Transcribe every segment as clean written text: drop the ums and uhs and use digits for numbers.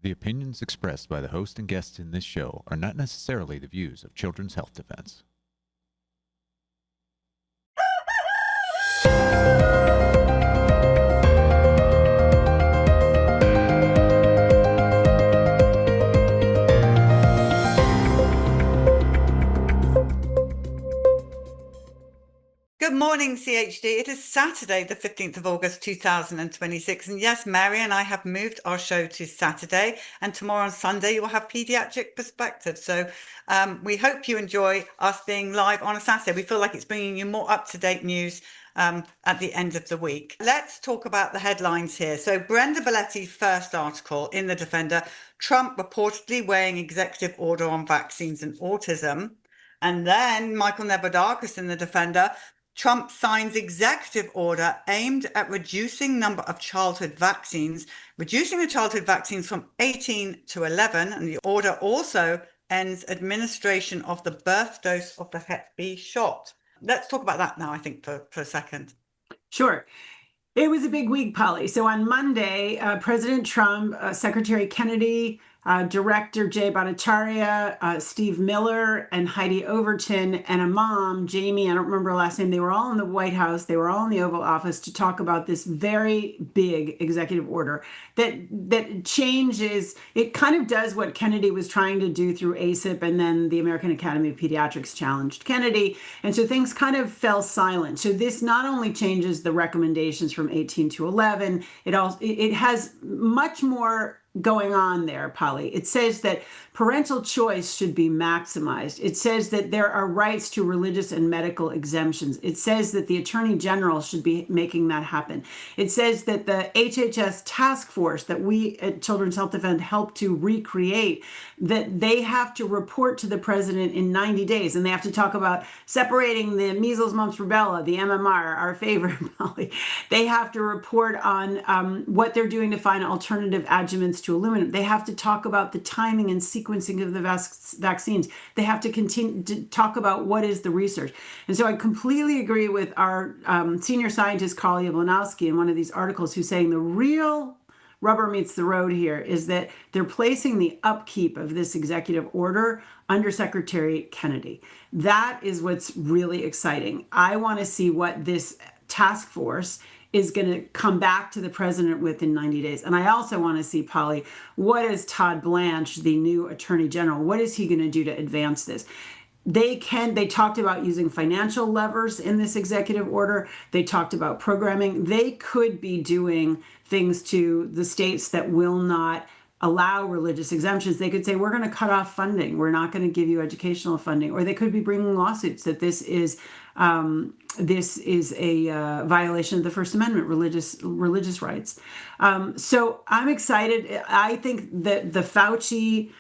The opinions expressed by the host and guests in this show are not necessarily the views of Children's Health Defense. Good morning, CHD. It is Saturday, the 15th of August, 2026. And yes, Mary and I have moved our show to Saturday. And tomorrow on Sunday, you will have Pediatric Perspective. So we hope you enjoy us being live on a Saturday. We feel like it's bringing you more up-to-date news at the end of the week. Let's talk about the headlines here. So Brenda Belletti's first article in The Defender, Trump reportedly weighing executive order on vaccines and autism. And then Michael Nevadakis in The Defender, Trump signs executive order aimed at reducing number of childhood vaccines, reducing the childhood vaccines from 18 to 11. And the order also ends administration of the birth dose of the Hep B shot. Let's talk about that now, I think, for a second. Sure. It was a big week, Polly. So on Monday, President Trump, Secretary Kennedy, Director Jay Bhattacharya, Steve Miller, and Heidi Overton, and a mom, Jamie, I don't remember her last name, they were all in the White House, they were all in the Oval Office to talk about this very big executive order that changes, it kind of does what Kennedy was trying to do through ACIP, and then the American Academy of Pediatrics challenged Kennedy, and so things kind of fell silent. So this not only changes the recommendations from 18 to 11, it has much more going on there, Polly. It says that parental choice should be maximized. It says that there are rights to religious and medical exemptions. It says that the Attorney General should be making that happen. It says that the HHS task force that we at Children's Health Defense helped to recreate, that they have to report to the president in 90 days, and they have to talk about separating the measles, mumps, rubella, the MMR, our favorite, Polly. They have to report on what they're doing to find alternative adjuvants to aluminum. They have to talk about the timing and sequencing of the vaccines. They have to continue to talk about what is the research. And so I completely agree with our senior scientist, Carl Yablonowski, in one of these articles, who's saying the real rubber meets the road here is that they're placing the upkeep of this executive order under Secretary Kennedy. That is what's really exciting. I want to see what this task force is going to come back to the president within 90 days. And I also want to see, Polly, what is Todd Blanche, the new attorney general, what is he going to do to advance this? They talked about using financial levers in this executive order. They talked about programming. They could be doing things to the states that will not allow religious exemptions. They could say, we're going to cut off funding. We're not going to give you educational funding. Or they could be bringing lawsuits that this is a violation of the First Amendment, religious rights. So I'm excited. I think that the Fauci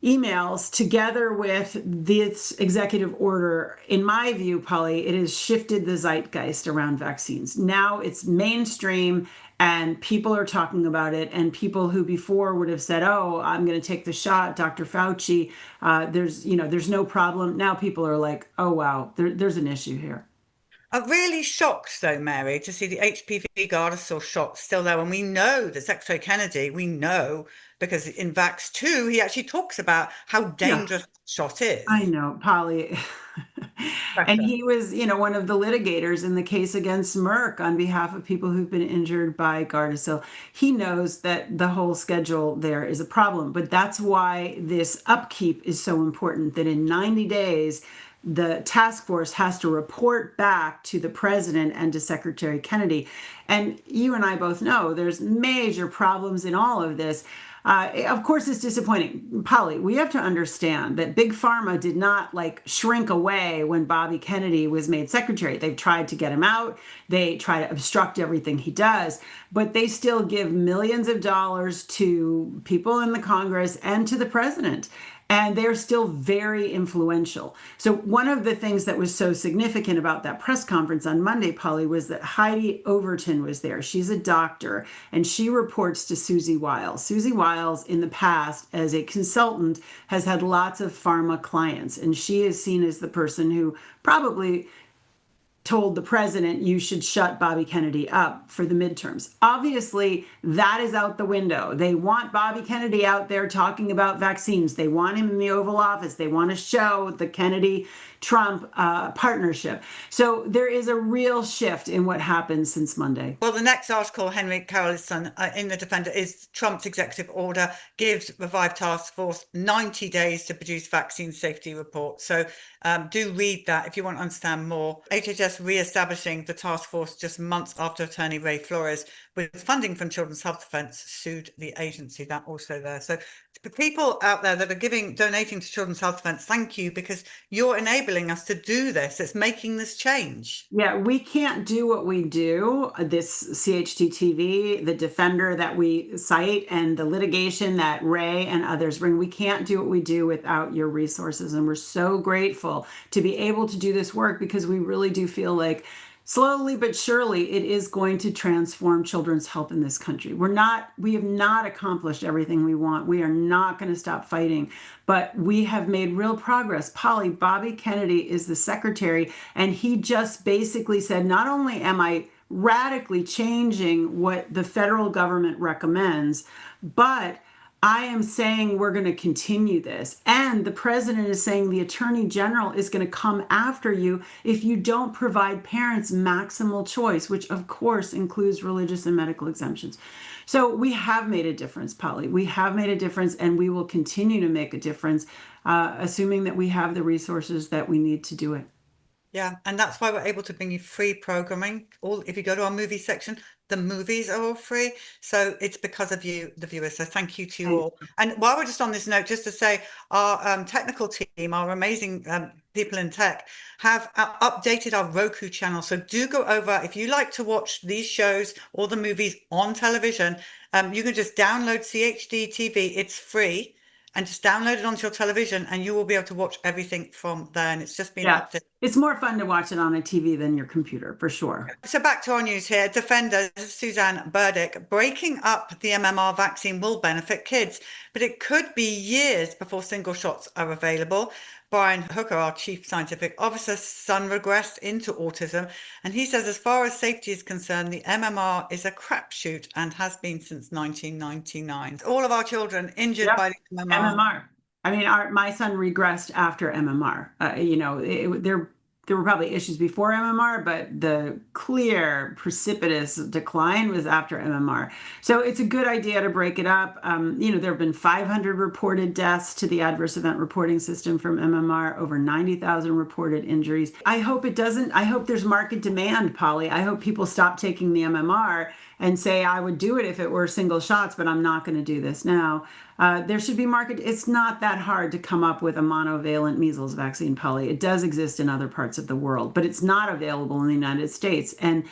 emails together with this executive order, in my view, Polly, it has shifted the zeitgeist around vaccines. Now it's mainstream and people are talking about it, and people who before would have said, oh, I'm going to take the shot, Dr. Fauci, there's no problem. Now people are like, oh, wow, there's an issue here. I'm really shocked, though, Mary, to see the HPV Gardasil shot still there. And we know that Secretary Kennedy, because in Vax 2, he actually talks about how dangerous the shot is. I know, Polly. And he was, one of the litigators in the case against Merck on behalf of people who've been injured by Gardasil. He knows that the whole schedule there is a problem. But that's why this upkeep is so important, that in 90 days, the task force has to report back to the president and to Secretary Kennedy. And you and I both know there's major problems in all of this. Of course, it's disappointing. Polly, we have to understand that Big Pharma did not shrink away when Bobby Kennedy was made secretary. They've tried to get him out. They try to obstruct everything he does, but they still give millions of dollars to people in the Congress and to the president. And they're still very influential. So one of the things that was so significant about that press conference on Monday, Polly, was that Heidi Overton was there. She's a doctor, and she reports to Susie Wiles. Susie Wiles, in the past, as a consultant, has had lots of pharma clients, and she is seen as the person who probably told the president, you should shut Bobby Kennedy up for the midterms. Obviously, that is out the window. They want Bobby Kennedy out there talking about vaccines. They want him in the Oval Office. They want to show the Kennedy-Trump partnership. So there is a real shift in what happened since Monday. Well, the next article, Henry Carroll's son, in the Defender, is Trump's executive order gives Revive Task Force 90 days to produce vaccine safety report. So do read that if you want to understand more. HHS re-establishing the task force just months after attorney Ray Flores, with funding from Children's Health Defense, sued the agency. That also there. So the people out there that are donating to Children's Health Defense, thank you, because you're enabling us to do this. It's making this change. Yeah, we can't do what we do, this CHT TV, the Defender that we cite, and the litigation that Ray and others bring. We can't do what we do without your resources. And we're so grateful to be able to do this work, because we really do feel like slowly but surely it is going to transform children's health in this country. We have not accomplished everything we want. We are not going to stop fighting, but we have made real progress. Polly, Bobby Kennedy is the secretary, and he just basically said, not only am I radically changing what the federal government recommends, but I am saying we're going to continue this. And the president is saying the attorney general is going to come after you if you don't provide parents maximal choice, which of course includes religious and medical exemptions. So we have made a difference, Polly. We have made a difference, and we will continue to make a difference, assuming that we have the resources that we need to do it. Yeah, and that's why we're able to bring you free programming. If you go to our movie section, the movies are all free. So it's because of you, the viewers. So thank you to you all. And while we're just on this note, just to say, our technical team, our amazing people in tech, have updated our Roku channel. So do go over. If you like to watch these shows or the movies on television, you can just download CHD TV. It's free. And just download it onto your television, and you will be able to watch everything from there. And it's just been updated. It's more fun to watch it on a TV than your computer, for sure. So back to our news here. Defender Suzanne Burdick, breaking up the MMR vaccine will benefit kids, but it could be years before single shots are available. Brian Hooker, our chief scientific officer's son, regressed into autism. And he says, as far as safety is concerned, the MMR is a crapshoot and has been since 1999. All of our children injured by the MMR. I mean, my son regressed after MMR. There were probably issues before MMR, but the clear precipitous decline was after MMR. So it's a good idea to break it up. There have been 500 reported deaths to the adverse event reporting system from MMR, over 90,000 reported injuries. I hope there's market demand, Polly. I hope people stop taking the MMR and say, I would do it if it were single shots, but I'm not going to do this now. There should be market. It's not that hard to come up with a monovalent measles vaccine, Polly. It does exist in other parts of the world, but it's not available in the United States. And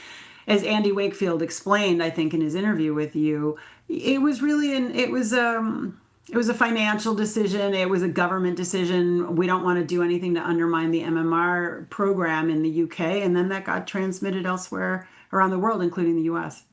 as Andy Wakefield explained, I think in his interview with you, it was a financial decision. It was a government decision. We don't want to do anything to undermine the MMR program in the UK. And then that got transmitted elsewhere around the world, including the US.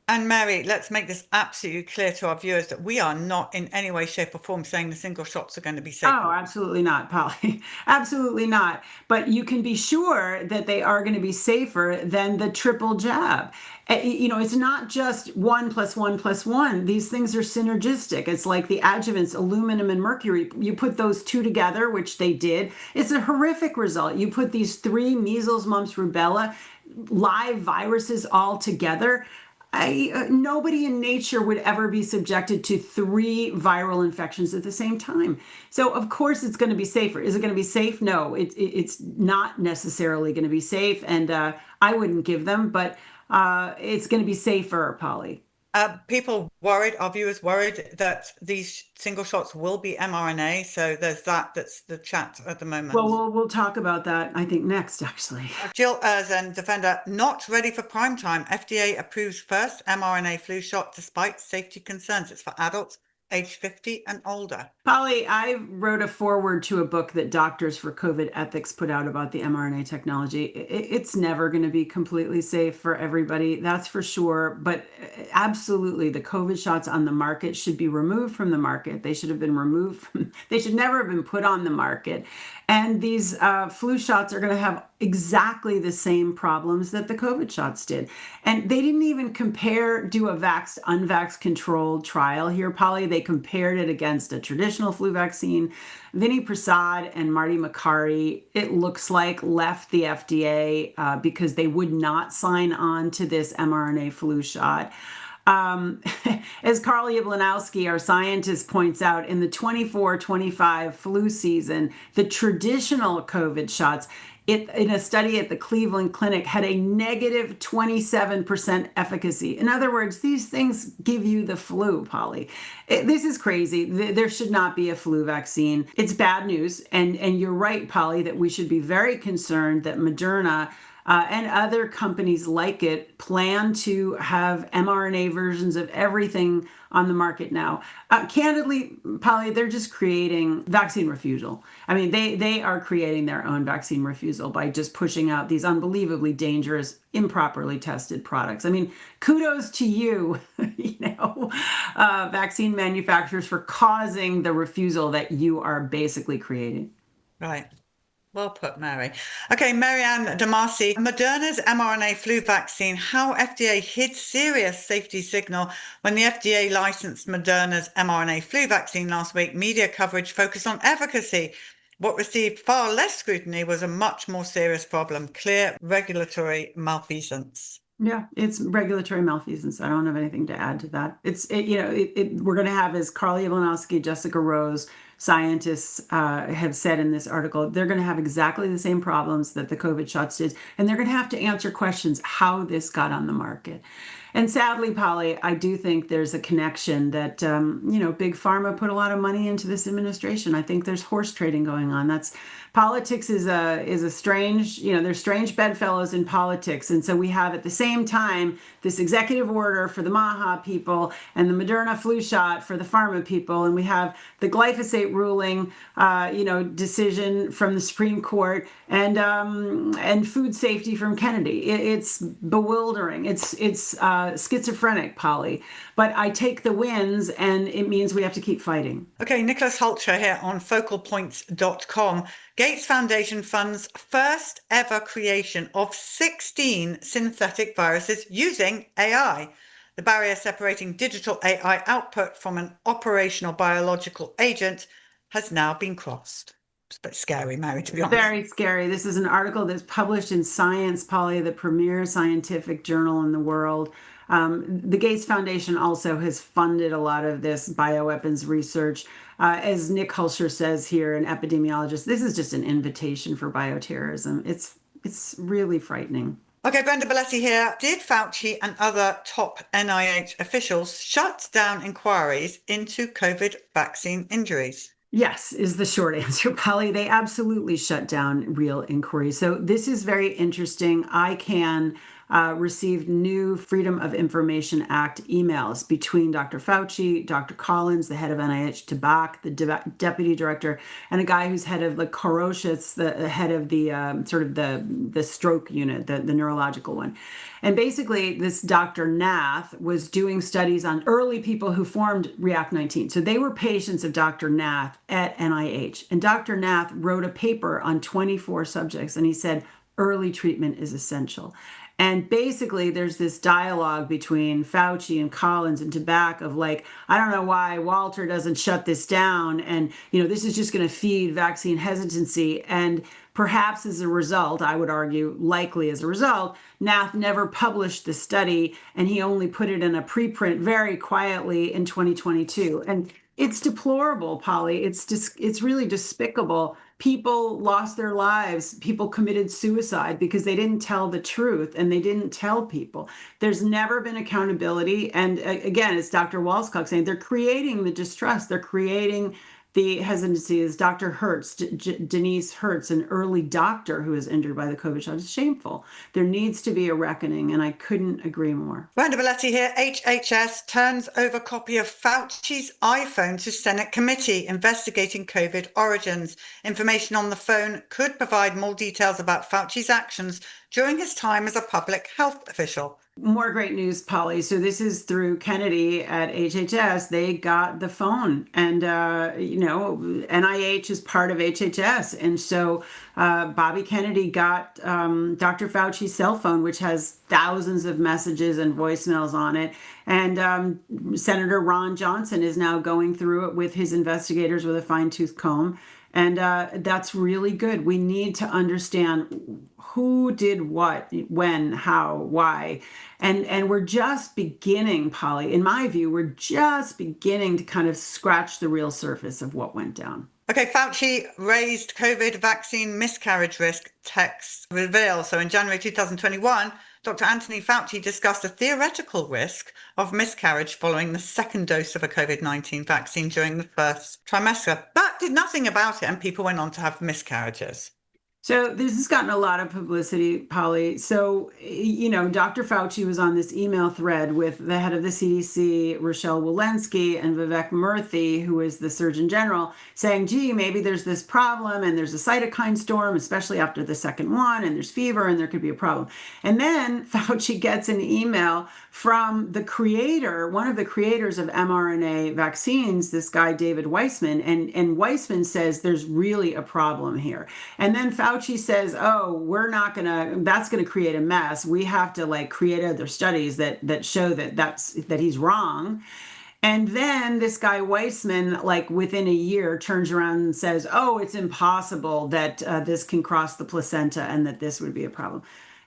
And Mary, let's make this absolutely clear to our viewers that we are not in any way, shape, or form saying the single shots are going to be safe. Oh, absolutely not, Polly. Absolutely not. But you can be sure that they are going to be safer than the triple jab. It's not just 1 + 1 + 1. These things are synergistic. It's like the adjuvants, aluminum and mercury. You put those two together, which they did. It's a horrific result. You put these 3 measles, mumps, rubella, live viruses all together. Nobody in nature would ever be subjected to 3 viral infections at the same time. So of course it's going to be safer. Is it going to be safe? No, it's not necessarily going to be safe. And I wouldn't give them, but it's going to be safer, Polly. People worried, our viewers worried that these single shots will be mRNA. So there's that's the chat at the moment. Well, we'll talk about that, I think, next, actually. Jill Erzan, Defender, not ready for prime time. FDA approves first mRNA flu shot despite safety concerns. It's for adults age 50 and older. Polly, I wrote a foreword to a book that Doctors for COVID Ethics put out about the mRNA technology. It's never going to be completely safe for everybody, that's for sure. But absolutely, the COVID shots on the market should be removed from the market. They should have been removed. They should never have been put on the market. And these flu shots are going to have exactly the same problems that the COVID shots did. And they didn't even do a unvax controlled trial here, Polly. They compared it against a traditional flu vaccine. Vinny Prasad and Marty Makary, it looks like, left the FDA because they would not sign on to this mRNA flu shot. As Carl Jablanowski, our scientist, points out, in the 24-25 flu season, the traditional COVID shots, in a study at the Cleveland Clinic, had a negative 27% efficacy. In other words, these things give you the flu, Polly. This is crazy. There should not be a flu vaccine. It's bad news. And you're right, Polly, that we should be very concerned that Moderna and other companies like it plan to have mRNA versions of everything on the market now. Candidly, Polly, they're just creating vaccine refusal. I mean, they are creating their own vaccine refusal by just pushing out these unbelievably dangerous, improperly tested products. I mean, kudos to you, vaccine manufacturers, for causing the refusal that you are basically creating. Right. Well put, Mary. Okay, Marianne Damasi, Moderna's mRNA flu vaccine, how FDA hid serious safety signal. When the FDA licensed Moderna's mRNA flu vaccine last week, media coverage focused on efficacy. What received far less scrutiny was a much more serious problem, clear regulatory malfeasance. Yeah, it's regulatory malfeasance. I don't have anything to add to that. We're going to have, as Carl Jablanowski, Jessica Rose, scientists have said in this article, they're going to have exactly the same problems that the COVID shots did, and they're going to have to answer questions how this got on the market. And sadly, Polly, I do think there's a connection that, Big Pharma put a lot of money into this administration. I think there's horse trading going on. Politics is a strange, there's strange bedfellows in politics. And so we have at the same time this executive order for the MAHA people and the Moderna flu shot for the pharma people. And we have the glyphosate ruling, decision from the Supreme Court and food safety from Kennedy. It's bewildering. It's schizophrenic, Polly. But I take the wins, and it means we have to keep fighting. Okay, Nicholas Hulcher here on focalpoints.com. Gates Foundation funds first ever creation of 16 synthetic viruses using AI. The barrier separating digital AI output from an operational biological agent has now been crossed. It's a bit scary, Mary, to be honest. Very scary. This is an article that's published in Science, Polly, the premier scientific journal in the world. The Gates Foundation also has funded a lot of this bioweapons research. As Nick Hulcher says here, an epidemiologist, this is just an invitation for bioterrorism. It's really frightening. Okay, Brenda Belletti here. Did Fauci and other top NIH officials shut down inquiries into COVID vaccine injuries? Yes, is the short answer, Polly. They absolutely shut down real inquiry. So this is very interesting. ICANN received new Freedom of Information Act emails between Dr. Fauci, Dr. Collins, the head of NIH, Tabak, the deputy director, and a guy who's head of the Koroshitz, the head of the the stroke unit, the neurological one. And basically, this Dr. Nath was doing studies on early people who formed React-19. So they were patients of Dr. Nath at NIH. And Dr. Nath wrote a paper on 24 subjects, and he said early treatment is essential. And basically, there's this dialogue between Fauci and Collins and Tabak of like, I don't know why Walter doesn't shut this down. And, this is just going to feed vaccine hesitancy. And perhaps as a result, I would argue, likely as a result, Nath never published the study, and he only put it in a preprint very quietly in 2022. And it's deplorable, Polly. It's really despicable. People lost their lives. People committed suicide because they didn't tell the truth and they didn't tell people. There's never been accountability. And again, it's Dr. Walskog saying they're creating the distrust. They're creating the hesitancy. Is Dr. Hertz, Denise Hertz, an early doctor who was injured by the COVID shot. It's shameful. There needs to be a reckoning, and I couldn't agree more. Brenda Belletti here. HHS turns over copy of Fauci's iPhone to Senate committee investigating COVID origins. Information on the phone could provide more details about Fauci's actions during his time as a public health official. More great news, Polly. So this is through Kennedy at HHS. They got the phone, and NIH is part of HHS, and so Bobby Kennedy got Dr. Fauci's cell phone, which has thousands of messages and voicemails on it. And Senator Ron Johnson is now going through it with his investigators with a fine-tooth comb. And that's really good. We need to understand who did what, when, how, why. And we're just beginning, Polly, in my view, we're just beginning to kind of scratch the real surface of what went down. Okay, Fauci raised COVID vaccine miscarriage risk, text reveal. So in January 2021, Dr. Anthony Fauci discussed a theoretical risk of miscarriage following the second dose of a COVID-19 vaccine during the first trimester, but did nothing about it, and people went on to have miscarriages. So this has gotten a lot of publicity, Polly. So, Dr. Fauci was on this email thread with the head of the CDC, Rochelle Walensky, and Vivek Murthy, who is the Surgeon General, saying, gee, maybe there's this problem and there's a cytokine storm, especially after the second one, and there's fever and there could be a problem. And then Fauci gets an email from the creator, one of the creators of mRNA vaccines, this guy, David Weissman, and Weissman says there's really a problem here. And then Fauci says, oh, that's going to create a mess. We have to create other studies that show that he's wrong. And then this guy Weissman, within a year, turns around and says, oh, it's impossible that this can cross the placenta and that this would be a problem.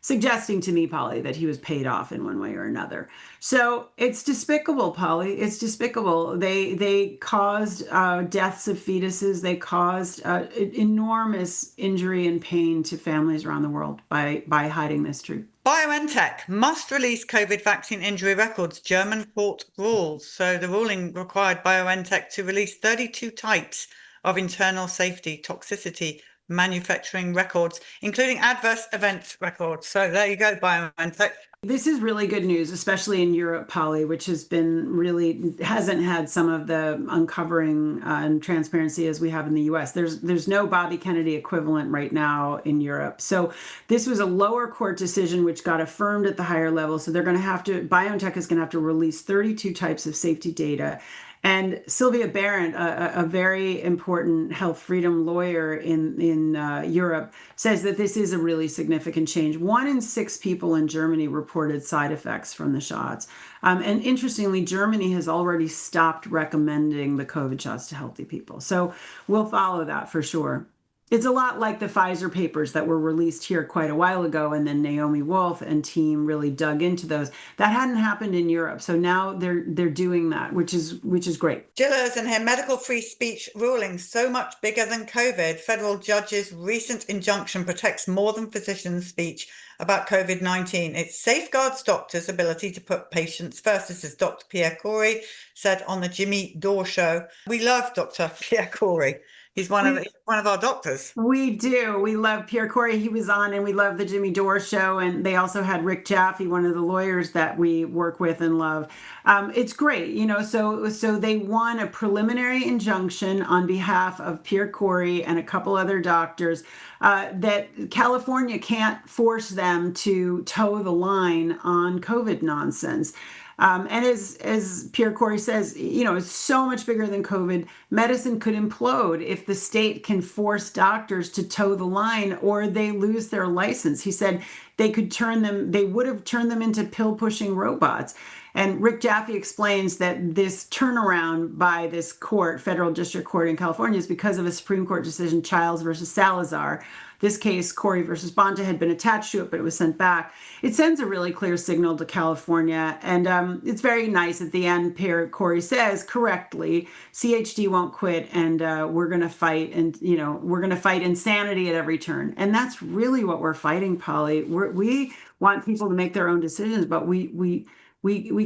Suggesting to me, Polly, that he was paid off in one way or another. So it's despicable, Polly. It's despicable. They caused deaths of fetuses. They caused enormous injury and pain to families around the world by hiding this truth. BioNTech must release COVID vaccine injury records, German court rules. So the ruling required BioNTech to release 32 types of internal safety, toxicity, manufacturing records, including adverse event records. So there you go, BioNTech. This is really good news, especially in Europe, Polly, which hasn't had some of the uncovering and transparency as we have in the US. There's no Bobby Kennedy equivalent right now in Europe. So this was a lower court decision which got affirmed at the higher level. So BioNTech is going to have to release 32 types of safety data. And Sylvia Barrett, a very important health freedom lawyer in Europe, says that this is a really significant change. 1 in 6 people in Germany reported side effects from the shots. And interestingly, Germany has already stopped recommending the COVID shots to healthy people. So we'll follow that for sure. It's a lot like the Pfizer papers that were released here quite a while ago, and then Naomi Wolf and team really dug into those. That hadn't happened in Europe, so now they're doing that, which is great. Jillers and her medical free speech ruling so much bigger than COVID. Federal judge's recent injunction protects more than physicians' speech about COVID-19. It safeguards doctors' ability to put patients first. This is Dr. Pierre Corey said on the Jimmy Dore show. We love Dr. Pierre Corey. He's one of our doctors. We do. We love Pierre Corey. He was on, and we love the Jimmy Dore show. And they also had Rick Jaffe, one of the lawyers that we work with and love. It's great, So they won a preliminary injunction on behalf of Pierre Corey and a couple other doctors that California can't force them to toe the line on COVID nonsense. And as Pierre Corey says, it's so much bigger than COVID. Medicine could implode if the state can force doctors to toe the line or they lose their license. He said they would have turned them into pill-pushing robots. And Rick Jaffe explains that this turnaround by this court, federal district court in California, is because of a Supreme Court decision, Childs versus Salazar. This case, Corey versus Bonta, had been attached to it, but it was sent back. It sends a really clear signal to California. And it's very nice at the end. Pierre Corey says correctly, CHD won't quit, and we're going to fight. And, we're going to fight insanity at every turn. And that's really what we're fighting, Polly. We want people to make their own decisions, but we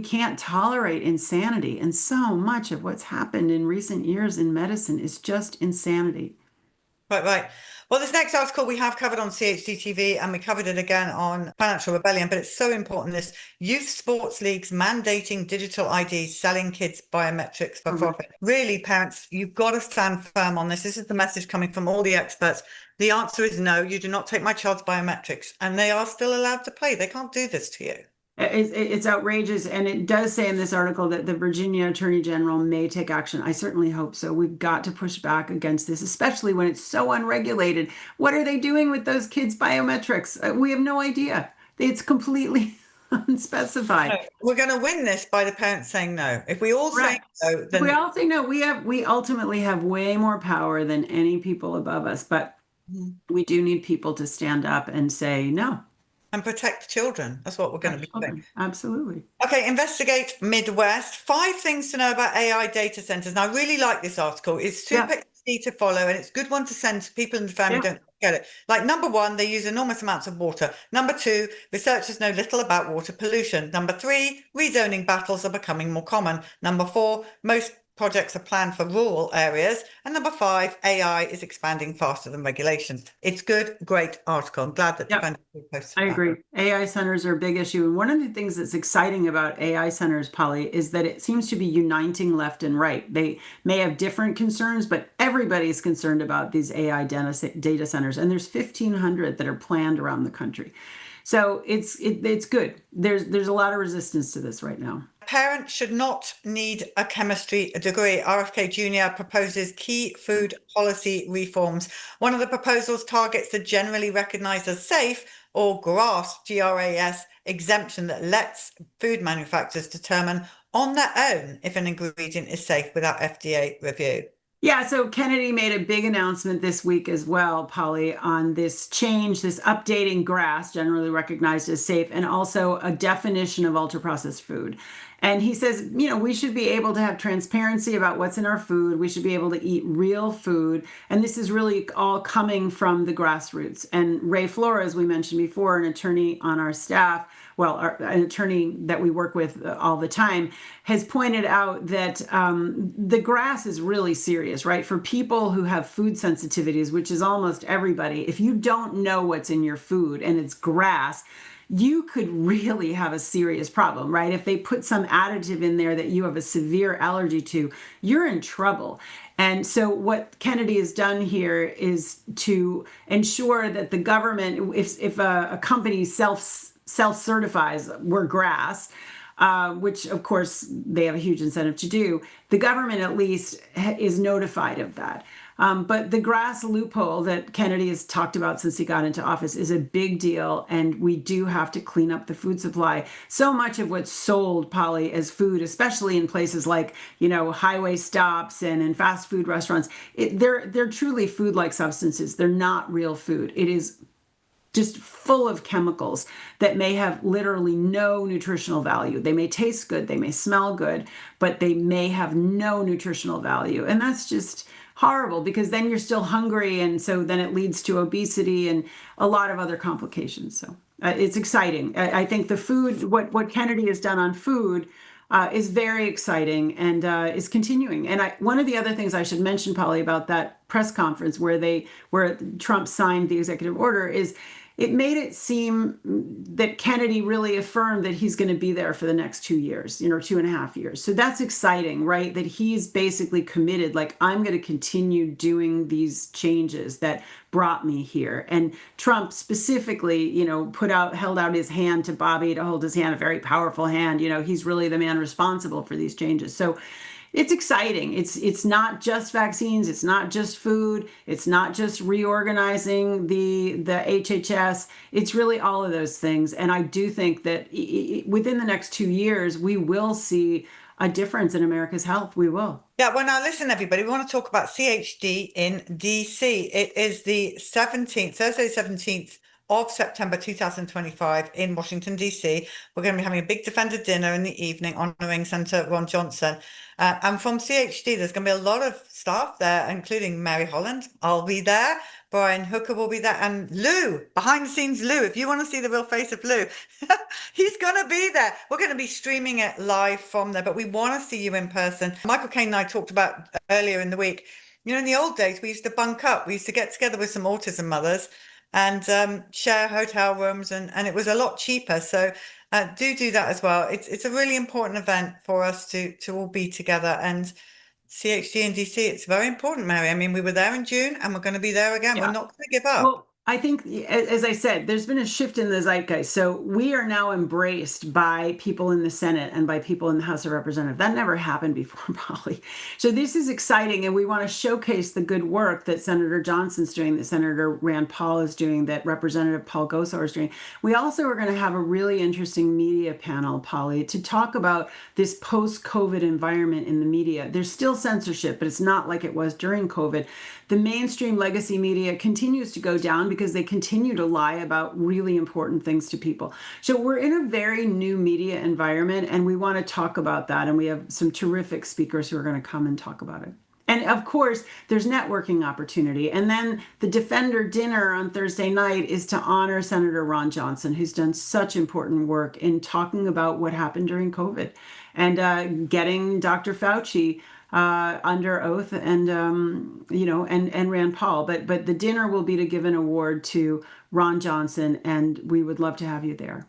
can't tolerate insanity. And so much of what's happened in recent years in medicine is just insanity. Right. Well, this next article we have covered on CHD TV, and we covered it again on Financial Rebellion, but it's so important. This youth sports leagues mandating digital IDs, selling kids biometrics for profit. Really, parents, you've got to stand firm on this. This is the message coming from all the experts. The answer is no, you do not take my child's biometrics, and they are still allowed to play. They can't do this to you. It's outrageous. And it does say in this article that the Virginia Attorney General may take action. I certainly hope so. We've got to push back against this, especially when it's so unregulated. What are they doing with those kids' biometrics? We have no idea. It's completely unspecified. No, we're going to win this by the parents saying no. If we all say no, If then we all say no, we ultimately have way more power than any people above us. But we do need people to stand up and say no. and protect children. That's what we're going to be doing. Absolutely. Okay, investigate Midwest. 5 things to know about AI data centers. And I really like this article. It's super easy to follow, and it's a good one to send to people in the family who don't get it. Like, number 1, they use enormous amounts of water. Number 2, researchers know little about water pollution. Number 3, rezoning battles are becoming more common. Number 4, most projects are planned for rural areas. And number 5, AI is expanding faster than regulations. It's good, great article. I'm glad that Defender posted I that. agree. AI centers are a big issue. And one of the things that's exciting about AI centers, Polly, is that it seems to be uniting left and right. They may have different concerns, but everybody's concerned about these AI data centers. And there's 1,500 that are planned around the country. So it's good. There's a lot of resistance to this right now. Parents should not need a chemistry degree. RFK Jr. proposes key food policy reforms. One of the proposals targets the generally recognized as safe, or GRAS, GRAS, exemption that lets food manufacturers determine on their own if an ingredient is safe without FDA review. Yeah, so Kennedy made a big announcement this week as well, Polly, on this change, this updating GRAS, generally recognized as safe, and also a definition of ultra-processed food. And he says, we should be able to have transparency about what's in our food. We should be able to eat real food. And this is really all coming from the grassroots. And Ray Flores, we mentioned before, an attorney on our staff, an attorney that we work with all the time, has pointed out that the GRAS is really serious, right? For people who have food sensitivities, which is almost everybody, if you don't know what's in your food and it's GRAS, you could really have a serious problem, right? If they put some additive in there that you have a severe allergy to, you're in trouble. And so what Kennedy has done here is to ensure that the government, if a company self-certifies we're GRAS, which of course they have a huge incentive to do, the government at least is notified of that. But the GRAS loophole that Kennedy has talked about since he got into office is a big deal, and we do have to clean up the food supply. So much of what's sold, Polly, as food, especially in places like, highway stops and in fast food restaurants, they're truly food-like substances. They're not real food. It is just full of chemicals that may have literally no nutritional value. They may taste good, they may smell good, but they may have no nutritional value. And that's just horrible, because then you're still hungry, and so then it leads to obesity and a lot of other complications. So it's exciting. I think the food, what Kennedy has done on food is very exciting and is continuing. And one of the other things I should mention, Polly, about that press conference where Trump signed the executive order is it made it seem that Kennedy really affirmed that he's going to be there for the next 2 years, 2.5 years. So that's exciting, right? That he's basically committed, like, I'm going to continue doing these changes that brought me here. And Trump specifically, held out his hand to Bobby to hold his hand, a very powerful hand. He's really the man responsible for these changes. So it's exciting. It's not just vaccines. It's not just food. It's not just reorganizing the HHS. It's really all of those things. And I do think that within the next 2 years, we will see a difference in America's health. We will. Yeah, well, now listen, everybody, we want to talk about CHD in DC. It is the 17th, Thursday, 17th of September 2025 in Washington, D.C. We're going to be having a big Defender dinner in the evening honoring Senator Ron Johnson. And from CHD, there's going to be a lot of staff there, including Mary Holland. I'll be there. Brian Hooker will be there. And Lou, behind the scenes Lou, if you want to see the real face of Lou, he's going to be there. We're going to be streaming it live from there, but we want to see you in person. Michael Caine and I talked about earlier in the week, in the old days, we used to bunk up. We used to get together with some autism mothers and share hotel rooms, and it was a lot cheaper. So do that as well. It's a really important event for us to all be together. And CHD in DC, it's very important, Mary. I mean, we were there in June and we're going to be there again. Yeah. We're not going to give up. Well, I think, as I said, there's been a shift in the zeitgeist. So we are now embraced by people in the Senate and by people in the House of Representatives. That never happened before, Polly. So this is exciting, and we want to showcase the good work that Senator Johnson's doing, that Senator Rand Paul is doing, that Representative Paul Gosar is doing. We also are going to have a really interesting media panel, Polly, to talk about this post-COVID environment in the media. There's still censorship, but it's not like it was during COVID. The mainstream legacy media continues to go down because they continue to lie about really important things to people. So we're in a very new media environment, and we want to talk about that. And we have some terrific speakers who are going to come and talk about it. And of course, there's networking opportunity. And then the Defender dinner on Thursday night is to honor Senator Ron Johnson, who's done such important work in talking about what happened during COVID and getting Dr. Fauci under oath, and and Rand Paul. But the dinner will be to give an award to Ron Johnson, and we would love to have you there.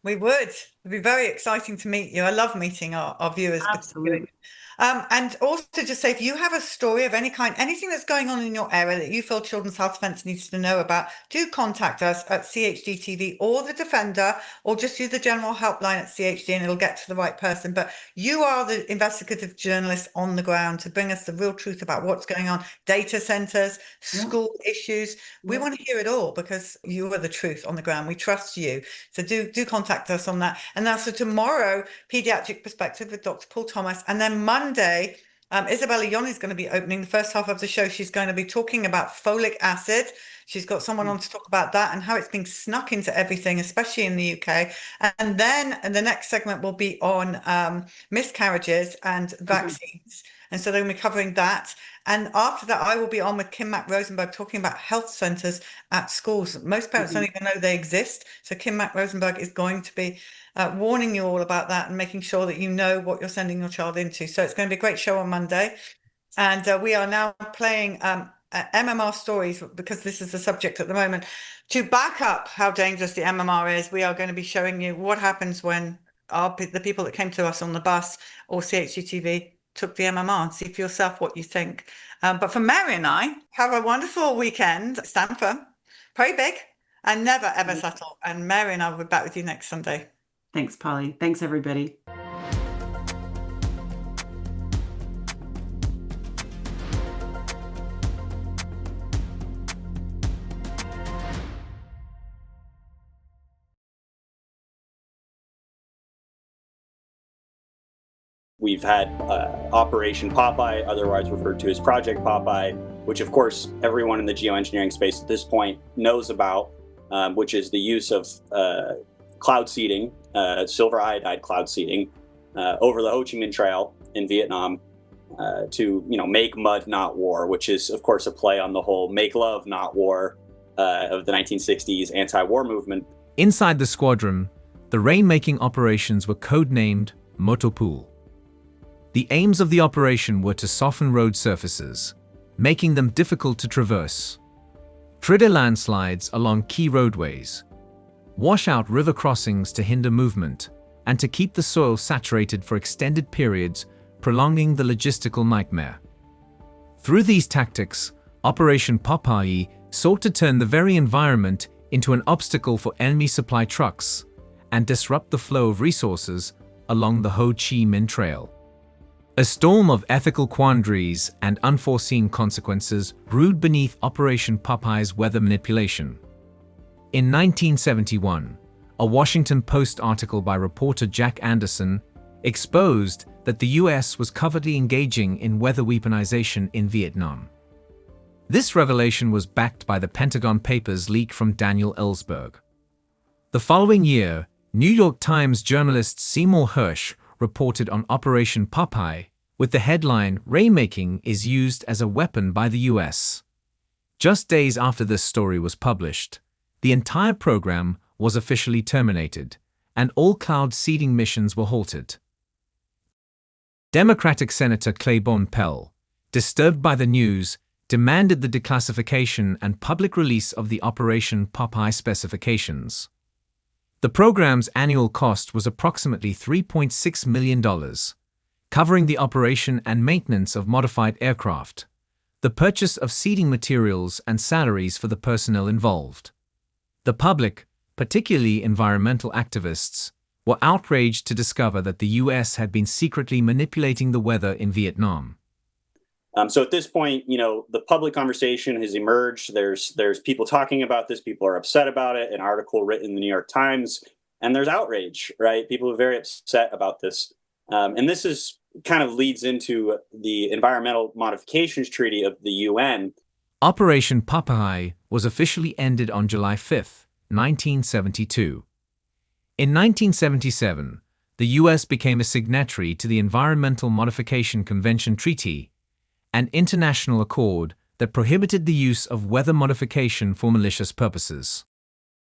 We would. It'd be very exciting to meet you. I love meeting our viewers. Absolutely. And also just say, if you have a story of any kind, anything that's going on in your area that you feel Children's Health Defence needs to know about, do contact us at CHD TV or the Defender, or just use the general helpline at CHD and it'll get to the right person. But you are the investigative journalist on the ground to bring us the real truth about what's going on. Data centres, school issues. We want to hear it all because you are the truth on the ground. We trust you. So do contact us on that. And now, so tomorrow, Paediatric Perspective with Dr. Paul Thomas, and then Monday, Isabella Yoni is going to be opening the first half of the show. She's going to be talking about folic acid. She's got someone on to talk about that and how it's being snuck into everything, especially in the UK. And then the next segment will be on miscarriages and vaccines. And so they're going to be covering that. And after that, I will be on with Kim Mack-Rosenberg talking about health centres at schools. Most parents don't even know they exist. So Kim Mack-Rosenberg is going to be warning you all about that and making sure that you know what you're sending your child into. So it's going to be a great show on Monday. And we are now playing MMR stories, because this is the subject at the moment. To back up how dangerous the MMR is, we are going to be showing you what happens when the people that came to us on the bus or CHGTV took the MMR, and see for yourself what you think. But for Mary and I, have a wonderful weekend. Stand firm, pray big, and never ever settle. And Mary and I will be back with you next Sunday. Thanks, Polly. Thanks, everybody. We've had Operation Popeye, otherwise referred to as Project Popeye, which of course everyone in the geoengineering space at this point knows about, which is the use of cloud seeding, silver iodide cloud seeding, over the Ho Chi Minh Trail in Vietnam to make mud not war, which is of course a play on the whole make love not war of the 1960s anti-war movement. Inside the squadron, the rainmaking operations were codenamed Motopool. The aims of the operation were to soften road surfaces, making them difficult to traverse, trigger landslides along key roadways, wash out river crossings to hinder movement, and to keep the soil saturated for extended periods, prolonging the logistical nightmare. Through these tactics, Operation Popeye sought to turn the very environment into an obstacle for enemy supply trucks and disrupt the flow of resources along the Ho Chi Minh Trail. A storm of ethical quandaries and unforeseen consequences brewed beneath Operation Popeye's weather manipulation. In 1971, a Washington Post article by reporter Jack Anderson exposed that the US was covertly engaging in weather weaponization in Vietnam. This revelation was backed by the Pentagon Papers leak from Daniel Ellsberg. The following year, New York Times journalist Seymour Hersh reported on Operation Popeye with the headline, "Rainmaking is used as a weapon by the US." Just days after this story was published, the entire program was officially terminated, and all cloud seeding missions were halted. Democratic Senator Claiborne Pell, disturbed by the news, demanded the declassification and public release of the Operation Popeye specifications. The program's annual cost was approximately $3.6 million, covering the operation and maintenance of modified aircraft, the purchase of seeding materials and salaries for the personnel involved. The public, particularly environmental activists, were outraged to discover that the US had been secretly manipulating the weather in Vietnam. So at this point, the public conversation has emerged. There's people talking about this. People are upset about it. An article written in the New York Times, and there's outrage, right? People are very upset about this. And this is kind of leads into the Environmental Modifications Treaty of the UN. Operation Popeye was officially ended on July 5, 1972. In 1977, the US became a signatory to the Environmental Modification Convention Treaty, an international accord that prohibited the use of weather modification for malicious purposes.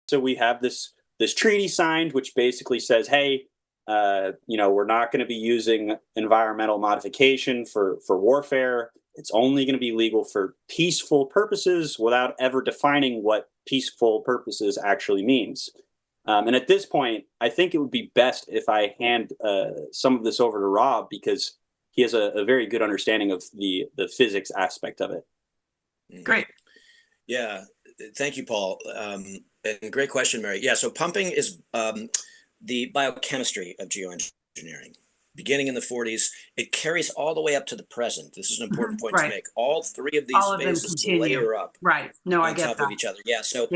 So we have this treaty signed, which basically says, hey, we're not going to be using environmental modification for warfare. It's only going to be legal for peaceful purposes without ever defining what peaceful purposes actually means. And at this point, I think it would be best if I hand some of this over to Rob, because he has a very good understanding of the physics aspect of it. Great. Yeah, thank you, Paul. And great question, Mary. Yeah, so pumping is the biochemistry of geoengineering. Beginning in the 40s, it carries all the way up to the present. This is an important point to make. All three of these phases layer up on top of each other. Yeah, so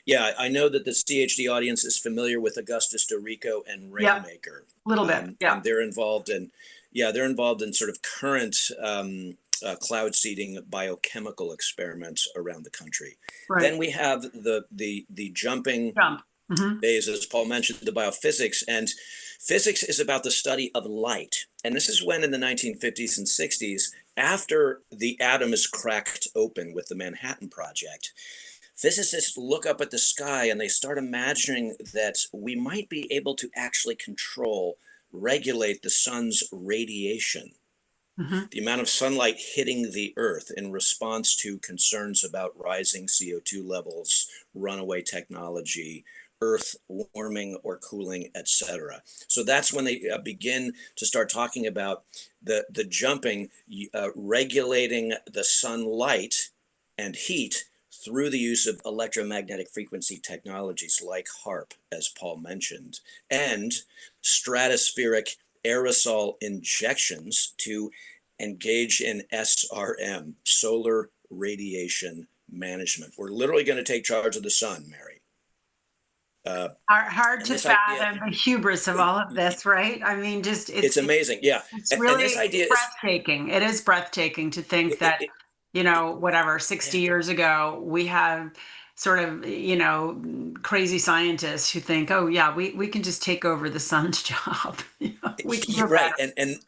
yeah, I know that the CHD audience is familiar with Augustus Dorico and Rainmaker. A little bit, And they're involved in sort of current cloud seeding biochemical experiments around the country. Then we have the jumping phase, as Paul mentioned, the biophysics. And physics is about the study of light. And this is when in the 1950s and 60s, after the atom is cracked open with the Manhattan Project, physicists look up at the sky and they start imagining that we might be able to actually regulate the sun's radiation, the amount of sunlight hitting the Earth in response to concerns about rising CO2 levels, runaway technology, Earth warming or cooling, etc. So that's when they begin to start talking about the jumping, regulating the sunlight and heat through the use of electromagnetic frequency technologies like HAARP, as Paul mentioned, and stratospheric aerosol injections to engage in SRM, solar radiation management. We're literally going to take charge of the sun, Mary. Hard to fathom the hubris of all of this, right? I mean, it's amazing. Yeah. It's really breathtaking. It is breathtaking to think that, 60 years ago, we have sort of, crazy scientists who think, oh yeah, we can just take over the sun's job. We can do right. And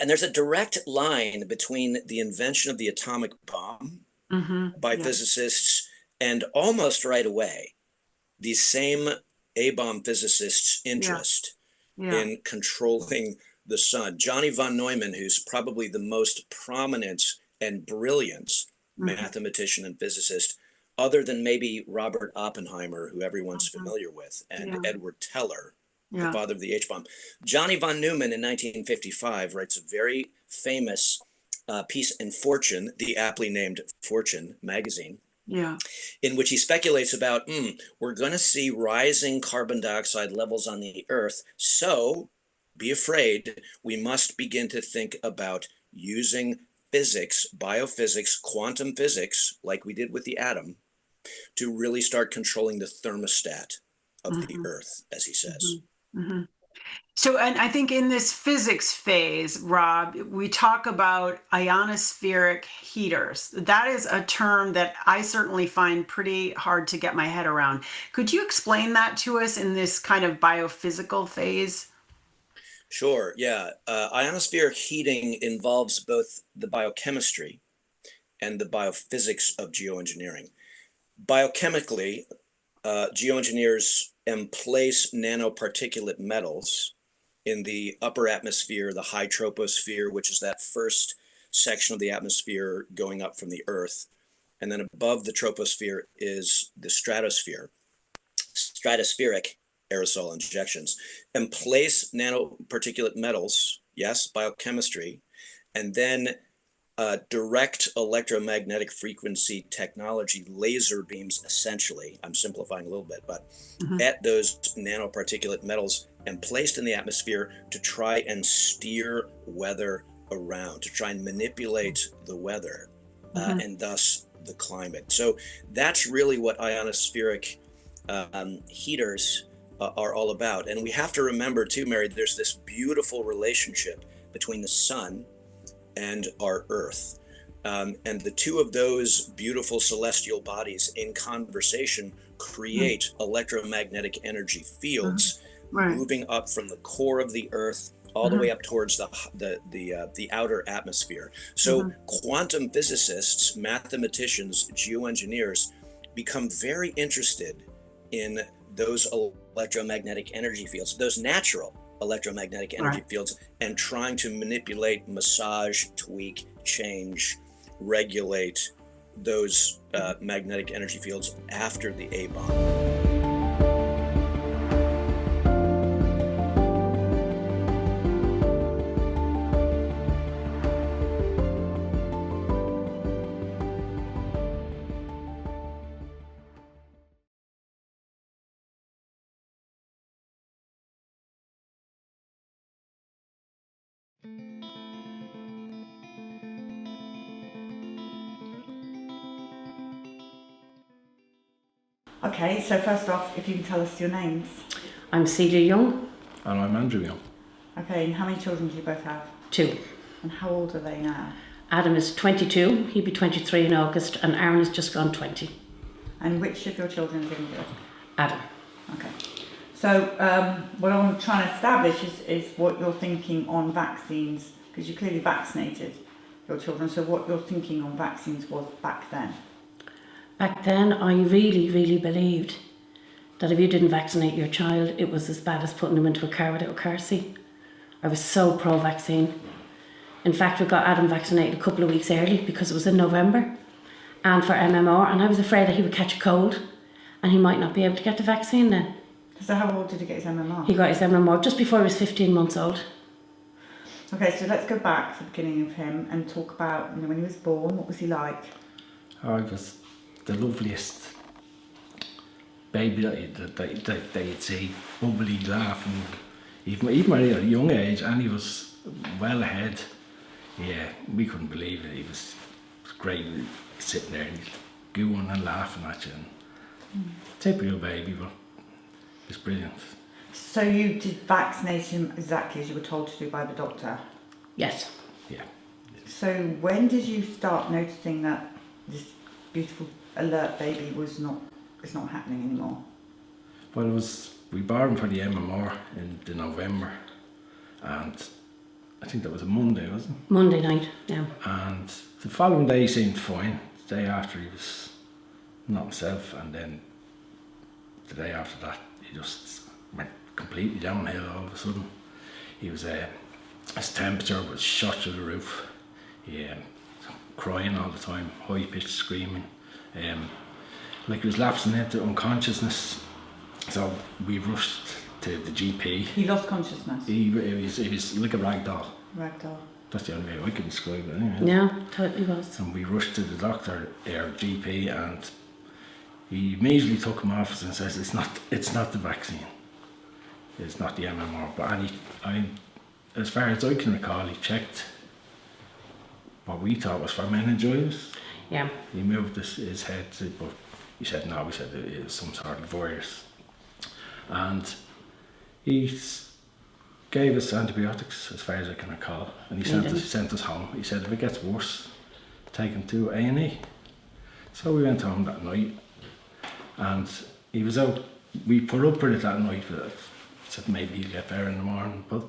there's a direct line between the invention of the atomic bomb by physicists and almost right away, these same A-bomb physicists' interest in controlling the sun. Johnny von Neumann, who's probably the most prominent and brilliant mathematician and physicist, other than maybe Robert Oppenheimer, who everyone's familiar with, and Edward Teller, the father of the H-bomb. Johnny von Neumann in 1955 writes a very famous piece in Fortune, the aptly named Fortune magazine, in which he speculates about, we're going to see rising carbon dioxide levels on the Earth, so be afraid, we must begin to think about using physics, biophysics, quantum physics, like we did with the atom, to really start controlling the thermostat of the Earth, as he says. So, and I think in this physics phase, Rob, we talk about ionospheric heaters. That is a term that I certainly find pretty hard to get my head around. Could you explain that to us in this kind of biophysical phase? Sure, yeah. Ionospheric heating involves both the biochemistry and the biophysics of geoengineering. Biochemically, geoengineers emplace nanoparticulate metals in the upper atmosphere, the high troposphere, which is that first section of the atmosphere going up from the Earth. And then above the troposphere is the stratosphere, stratospheric aerosol injections, and place nanoparticulate metals, yes, biochemistry, and then direct electromagnetic frequency technology, laser beams, essentially, I'm simplifying a little bit, but at those nanoparticulate metals and placed in the atmosphere to try and steer weather around, to try and manipulate the weather and thus the climate. So that's really what ionospheric heaters are all about. And we have to remember too, Mary, there's this beautiful relationship between the sun and our Earth. And the two of those beautiful celestial bodies in conversation create electromagnetic energy fields moving up from the core of the Earth all the way up towards the outer atmosphere. So quantum physicists, mathematicians, geoengineers become very interested in those electromagnetic energy fields, those natural electromagnetic energy fields, and trying to manipulate, massage, tweak, change, regulate those magnetic energy fields after the A-bomb. Okay, so first off, if you can tell us your names. I'm CJ Young. And I'm Andrew Young. Okay, and how many children do you both have? 2. And how old are they now? Adam is 22, he'll be 23 in August, and Aaron has just gone 20. And which of your children is injured? Adam. Okay. So what I'm trying to establish is what you're thinking on vaccines, because you clearly vaccinated your children, so what you're thinking on vaccines was back then. Back then, I really, really believed that if you didn't vaccinate your child, it was as bad as putting them into a car without a car seat. I was so pro-vaccine. In fact, we got Adam vaccinated a couple of weeks early because it was in November, and for MMR, and I was afraid that he would catch a cold and he might not be able to get the vaccine then. So how old did he get his MMR? He got his MMR just before he was 15 months old. Okay, so let's go back to the beginning of him and talk about, when he was born, what was he like? I was the loveliest baby that you'd see, bubbly, laughing, even at a young age, and he was well ahead. Yeah, we couldn't believe it. He was great sitting there and gooing and laughing at you. Typical baby, but it's brilliant. So you did vaccinate him exactly as you were told to do by the doctor? Yes. Yeah. So when did you start noticing that this beautiful alert baby is not happening anymore? Well, we bought him for the MMR in the November, and I think that was a Monday, wasn't it? Monday night, yeah. And the following day he seemed fine. The day after he was not himself, and then the day after that he just went completely downhill all of a sudden. He was his temperature was shot through the roof. He crying all the time, high pitched screaming, like he was lapsing into unconsciousness. So we rushed to the GP. He lost consciousness? He was like a rag doll. Rag doll. That's the only way I can describe it anyway. Yeah, totally was. And we rushed to the doctor, our GP, and he immediately took him off and says, it's not the vaccine. It's not the MMR. But as far as I can recall, he checked what we thought was for meningitis. Yeah. He moved his head, but he said no, it was some sort of virus. And he gave us antibiotics, as far as I can recall, and he sent us home. He said if it gets worse, take him to A&E. So we went home that night, and he was out. We put up with it that night. Said maybe he'll get better in the morning, but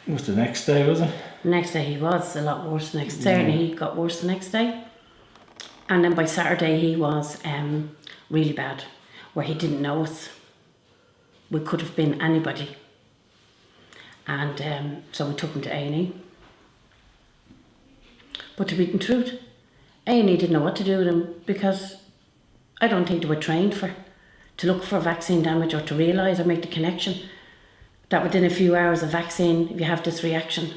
it was the next day, was it? The next day he was a lot worse. Certainly he got worse the next day, and then by Saturday he was really bad, where he didn't know us. We could have been anybody. And so we took him to A&E. But to be the truth, A&E didn't know what to do with him, because I don't think they were trained to look for vaccine damage or to realise or make the connection that within a few hours of vaccine, if you have this reaction.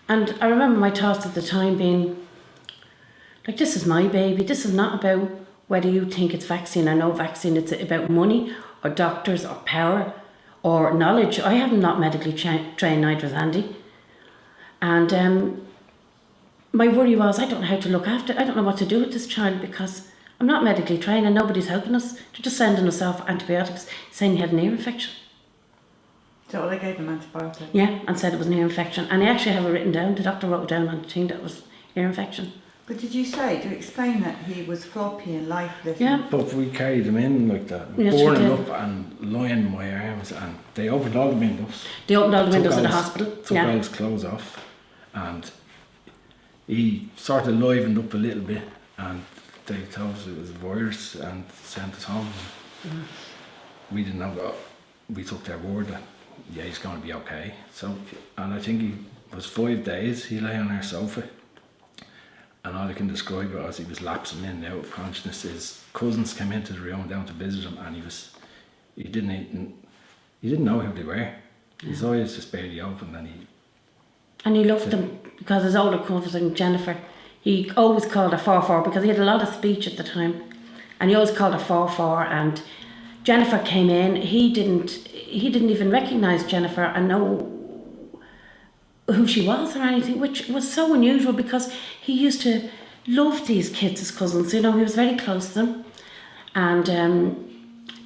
And I remember my thoughts at the time being, like, this is my baby. This is not about whether you think it's vaccine or no vaccine. It's about money or doctors or power or knowledge. I am not medically trained, neither is Andy. And my worry was, I don't know how to look after it. I don't know what to do with this child because I'm not medically trained and nobody's helping us. They're just sending us off antibiotics, saying he had an ear infection. So they gave him antibiotics? Yeah, and said it was an ear infection. And I actually have it written down. The doctor wrote it down on the thing that was ear infection. But did you explain that he was floppy and lifeless? Yeah. But we carried him in like that, Yes, borne we him did. up and lying in my arms, and they opened all the windows. They opened all the windows took of the all hospital. Took all his clothes off, and he sort of livened up a little bit, and they told us it was a virus and sent us home. We didn't know that. We took their word that, yeah, he's going to be okay. So, and I think he was 5 days, he lay on our sofa. And all I can describe it as he was lapsing in and out of consciousness. His cousins came into the room down to visit him, and he didn't know who they were. His eyes just barely opened, and he loved them because his older cousin Jennifer, he always called her 4-4 because he had a lot of speech at the time, and he always called her 4-4. And Jennifer came in. He didn't even recognise Jennifer and know who she was or anything, which was so unusual because he used to love these kids, his cousins. You know, he was very close to them, and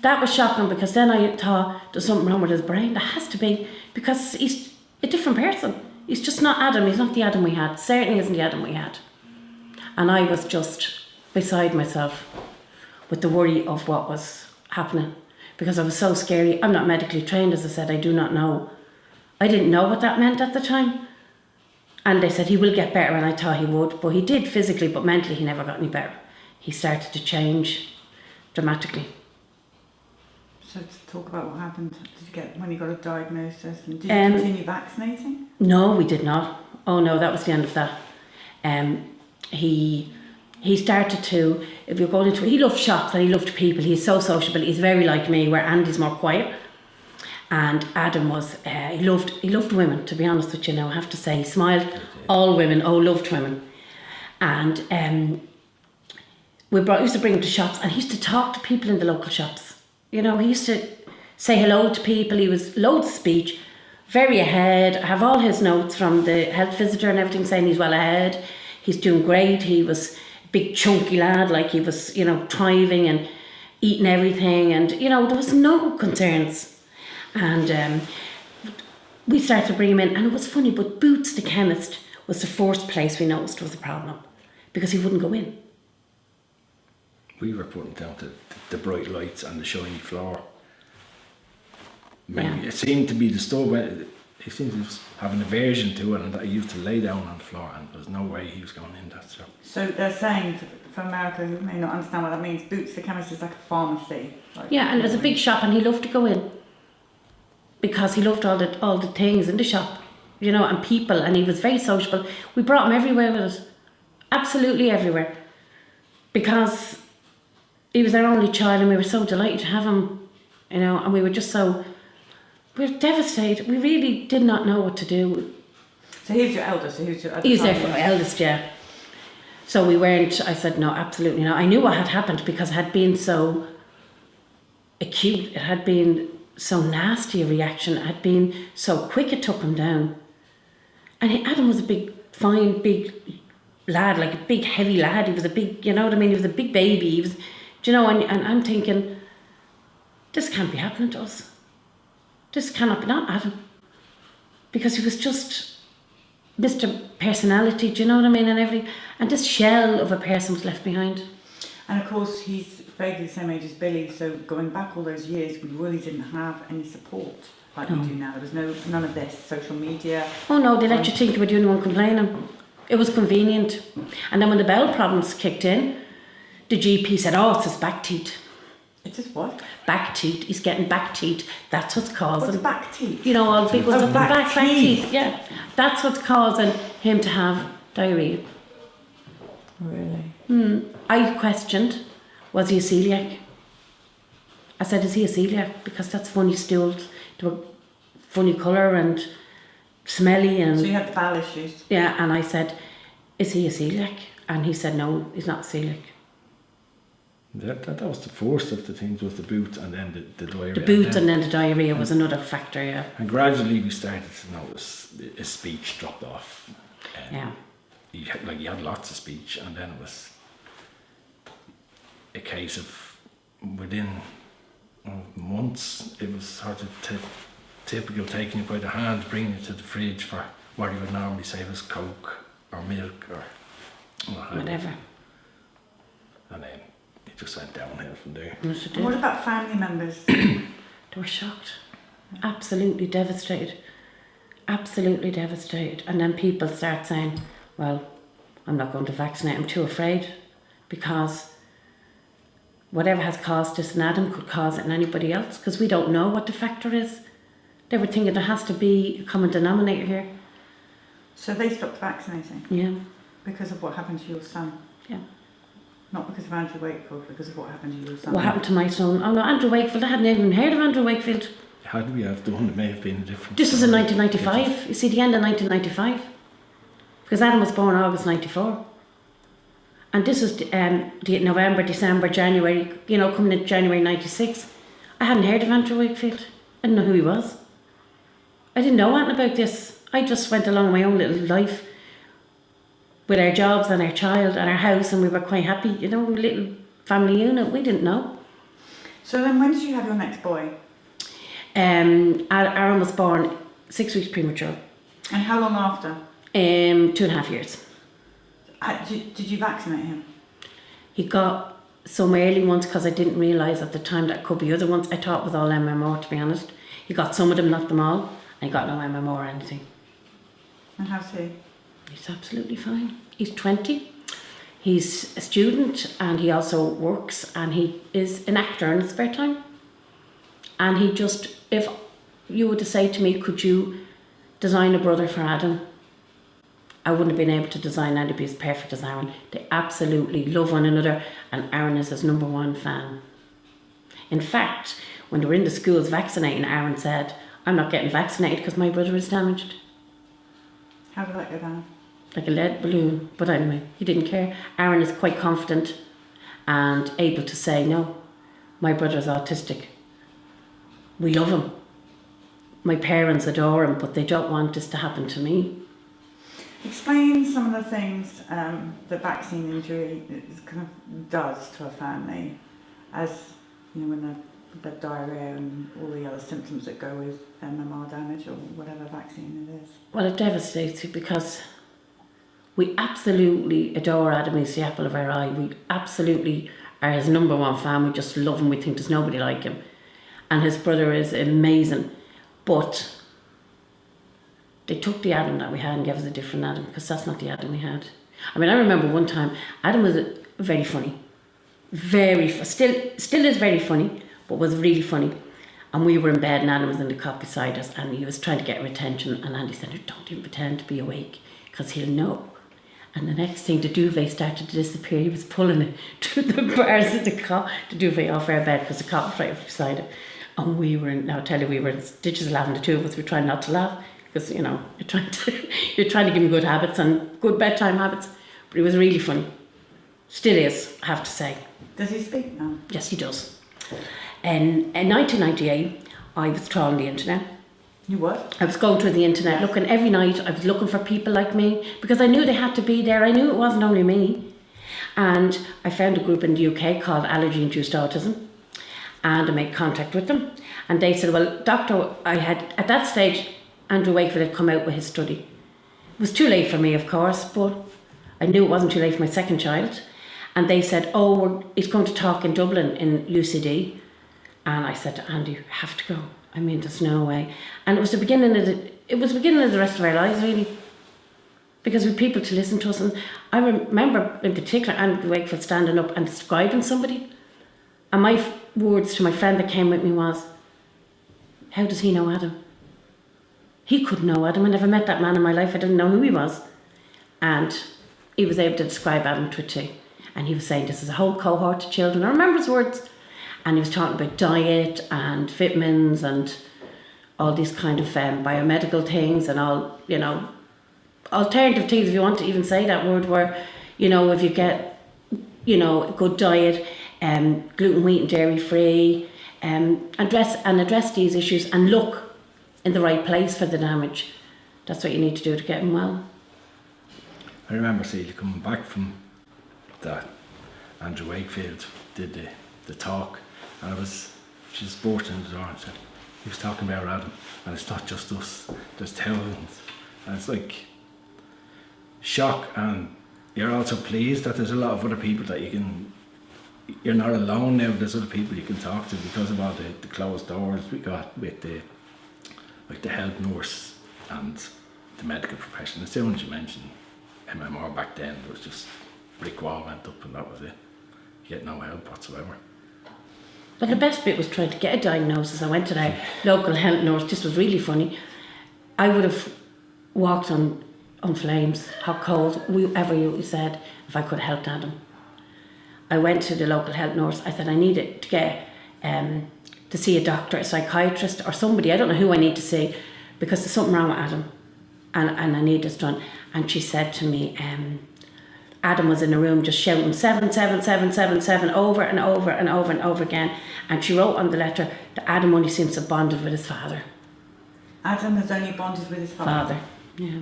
that was shocking because then I thought there's something wrong with his brain. There has to be, because he's a different person. He's just not Adam. He's not the Adam we had. Certainly isn't the Adam we had. And I was just beside myself with the worry of what was happening because I was so scary. I'm not medically trained, as I said. I do not know. I didn't know what that meant at the time. And they said he will get better, and I thought he would. But he did physically, but mentally he never got any better. He started to change dramatically. So to talk about what happened, did you get when you got a diagnosis, and did you continue vaccinating? No, we did not. Oh no, that was the end of that. He started to, if you're going into, he loved shops and he loved people. He's so sociable. He's very like me, where Andy's more quiet. And Adam was, he loved women, to be honest with you now, I have to say. He smiled, all women, loved women. And we used to bring him to shops, and he used to talk to people in the local shops. You know, he used to say hello to people. He was loads of speech, very ahead. I have all his notes from the health visitor and everything saying he's well ahead. He's doing great. He was a big chunky lad, like he was, you know, thriving and eating everything. And, you know, there was no concerns. And we started to bring him in, and it was funny, but Boots the chemist was the first place we noticed was a problem because he wouldn't go in. we were putting down the bright lights and the shiny floor. Maybe it seemed to be disturbed. He seemed to have an aversion to it, and that he used to lay down on the floor, and there's no way he was going in that shop. So they're saying, for America who may not understand what that means, Boots the chemist is like a pharmacy. Like, yeah, and it was a big shop, and he loved to go in because he loved all the things in the shop, you know, and people, and he was very sociable. We brought him everywhere with us, absolutely everywhere, because he was our only child, and we were so delighted to have him, you know, and we were just so. We were devastated. We really did not know what to do. So he was your eldest? So he was your He's our eldest, yeah. So we weren't, I said, no, absolutely not. I knew what had happened because it had been so acute. It had been so nasty a reaction. It had been so quick it took him down. And Adam was a big, fine, big lad, like a big, heavy lad. He was a big, you know what I mean? He was a big baby. He was, do you know, and I'm thinking, this can't be happening to us. This cannot be, not Adam, because he was just Mr. Personality, do you know what I mean, and everything, and this shell of a person was left behind. And of course he's vaguely the same age as Billy, so going back all those years we really didn't have any support like we do now. There was none of this social media. Oh no, they let you think you were the only one complaining. It was convenient. And then when the bowel problems kicked in, the GP said, oh, it's his back teeth. It's just what? Back teeth. He's getting back teeth. That's what's causing. What's back teeth? You know, all the big ones. Oh, back teeth. Yeah, that's what's causing him to have diarrhea. Really? I questioned, was he a celiac? I said, is he a celiac? Because that's funny stools. They were funny colour, and smelly and... So you had the bowel issues? Yeah, and I said, is he a celiac? And he said, no, he's not celiac. That was the first of the things, was the boot and then the diarrhea. The boot and then the diarrhea was another factor, yeah. And gradually we started to notice his speech dropped off. Yeah. He had lots of speech, and then it was a case of within months, it was sort of typical taking you by the hand, bringing you to the fridge for what you would normally say was Coke or milk or whatever. And then it just went downhill from there. Yes, it And what did. about family members? They were shocked. Absolutely devastated. Absolutely devastated. And then people start saying, well, I'm not going to vaccinate, I'm too afraid, because whatever has caused this in Adam could cause it in anybody else, because we don't know what the factor is. They were thinking there has to be a common denominator here. So they stopped vaccinating Yeah, because of what happened to your son? yeah. Not because of Andrew Wakefield, because of what happened to your son? What happened to my son? Oh no, Andrew Wakefield, I hadn't even heard of Andrew Wakefield. Had we have done, it may have been a different This was in story. 1995, you see, the end of 1995. Because Adam was born August 94. And this was the November, December, January, coming into January 96. I hadn't heard of Andrew Wakefield. I didn't know who he was. I didn't know anything about this. I just went along my own little life with our jobs and our child and our house, and we were quite happy, little family unit. We didn't know. So then when did you have your next boy? Aaron was born 6 weeks premature. And how long after? 2.5 years. Did you vaccinate him? He got some early ones because I didn't realise at the time that could be other ones. I thought it was all MMR, to be honest. He got some of them, not them all. And he got no MMR or anything. And how's he? He's absolutely fine. He's 20. He's a student, and he also works, and he is an actor in his spare time. And he just, if you were to say to me, could you design a brother for Adam? I wouldn't have been able to design anybody as perfect as Aaron. They absolutely love one another, and Aaron is his number one fan. In fact, when they were in the schools vaccinating, Aaron said, I'm not getting vaccinated because my brother is damaged. How did that go down? Like a lead balloon. But anyway, he didn't care. Aaron is quite confident and able to say, no, my brother's autistic. We love him. My parents adore him, but they don't want this to happen to me. Explain some of the things that vaccine injury kind of does to a family, as when the diarrhea and all the other symptoms that go with MMR damage or whatever vaccine it is. Well, it devastates you because we absolutely adore Adam. He's the apple of our eye. We absolutely are his number one fan. We just love him. We think there's nobody like him. And his brother is amazing. But they took the Adam that we had and gave us a different Adam, because that's not the Adam we had. I mean, I remember one time, Adam was very funny. Still is very funny, but was really funny. And we were in bed and Adam was in the cot beside us, and he was trying to get our attention, and Andy said, don't even pretend to be awake, because he'll know. And the next thing, the duvet started to disappear. He was pulling it through the bars of the cot, the duvet off our bed, because the cot was right beside it. And we were in stitches of laughing. The two of us were trying not to laugh, because you're trying to give him good habits and good bedtime habits. But it was really funny. Still is, I have to say. Does he speak now? Yes, he does. In 1998, I was trawling the internet. You what? I was going through the internet, looking every night. I was looking for people like me, because I knew they had to be there. I knew it wasn't only me. And I found a group in the UK called Allergy-Induced Autism. And I made contact with them. And they said, well, doctor, I had, at that stage, Andrew Wakefield had come out with his study. It was too late for me, of course, but I knew it wasn't too late for my second child. And they said, he's going to talk in Dublin in UCD. And I said to Andy, you have to go. I mean, there's no way. And it was the beginning of the rest of our lives, really. Because we had people to listen to us. And I remember, in particular, Andrew Wakefield standing up and describing somebody. And my words to my friend that came with me was, how does he know Adam? He couldn't know Adam. I never met that man in my life. I didn't know who he was. And he was able to describe Adam to a T. And he was saying, this is a whole cohort of children. I remember his words. And he was talking about diet and vitamins and all these kind of biomedical things and all, you know, alternative things, if you want to even say that word, where, you know, if you get, you know, a good diet, gluten, wheat and dairy free, address these issues and look in the right place for the damage. That's what you need to do to get him well. I remember Celia coming back from that. Andrew Wakefield did the talk, and she was burst in the door and said, he was talking about Adam, and it's not just us, there's thousands. And it's like shock, and you're also pleased that there's a lot of other people that you're not alone now, there's other people you can talk to because of all the closed doors we got with the health nurse and the medical profession. As soon as you mentioned MMR back then, there was just brick wall went up and that was it. You get no help whatsoever. But the best bit was trying to get a diagnosis. I went to their local health nurse. This was really funny. I would have walked on flames, hot cold, whatever you said, if I could have helped Adam. I went to the local health nurse. I said I needed to get to see a doctor, a psychiatrist or somebody. I don't know who I need to see because there's something wrong with Adam and I need this done. And she said to me, Adam was in the room just shouting 77777 over and over and over and over again. And she wrote on the letter that Adam only seems to have bonded with his father. Adam has only bonded with his father? Yeah.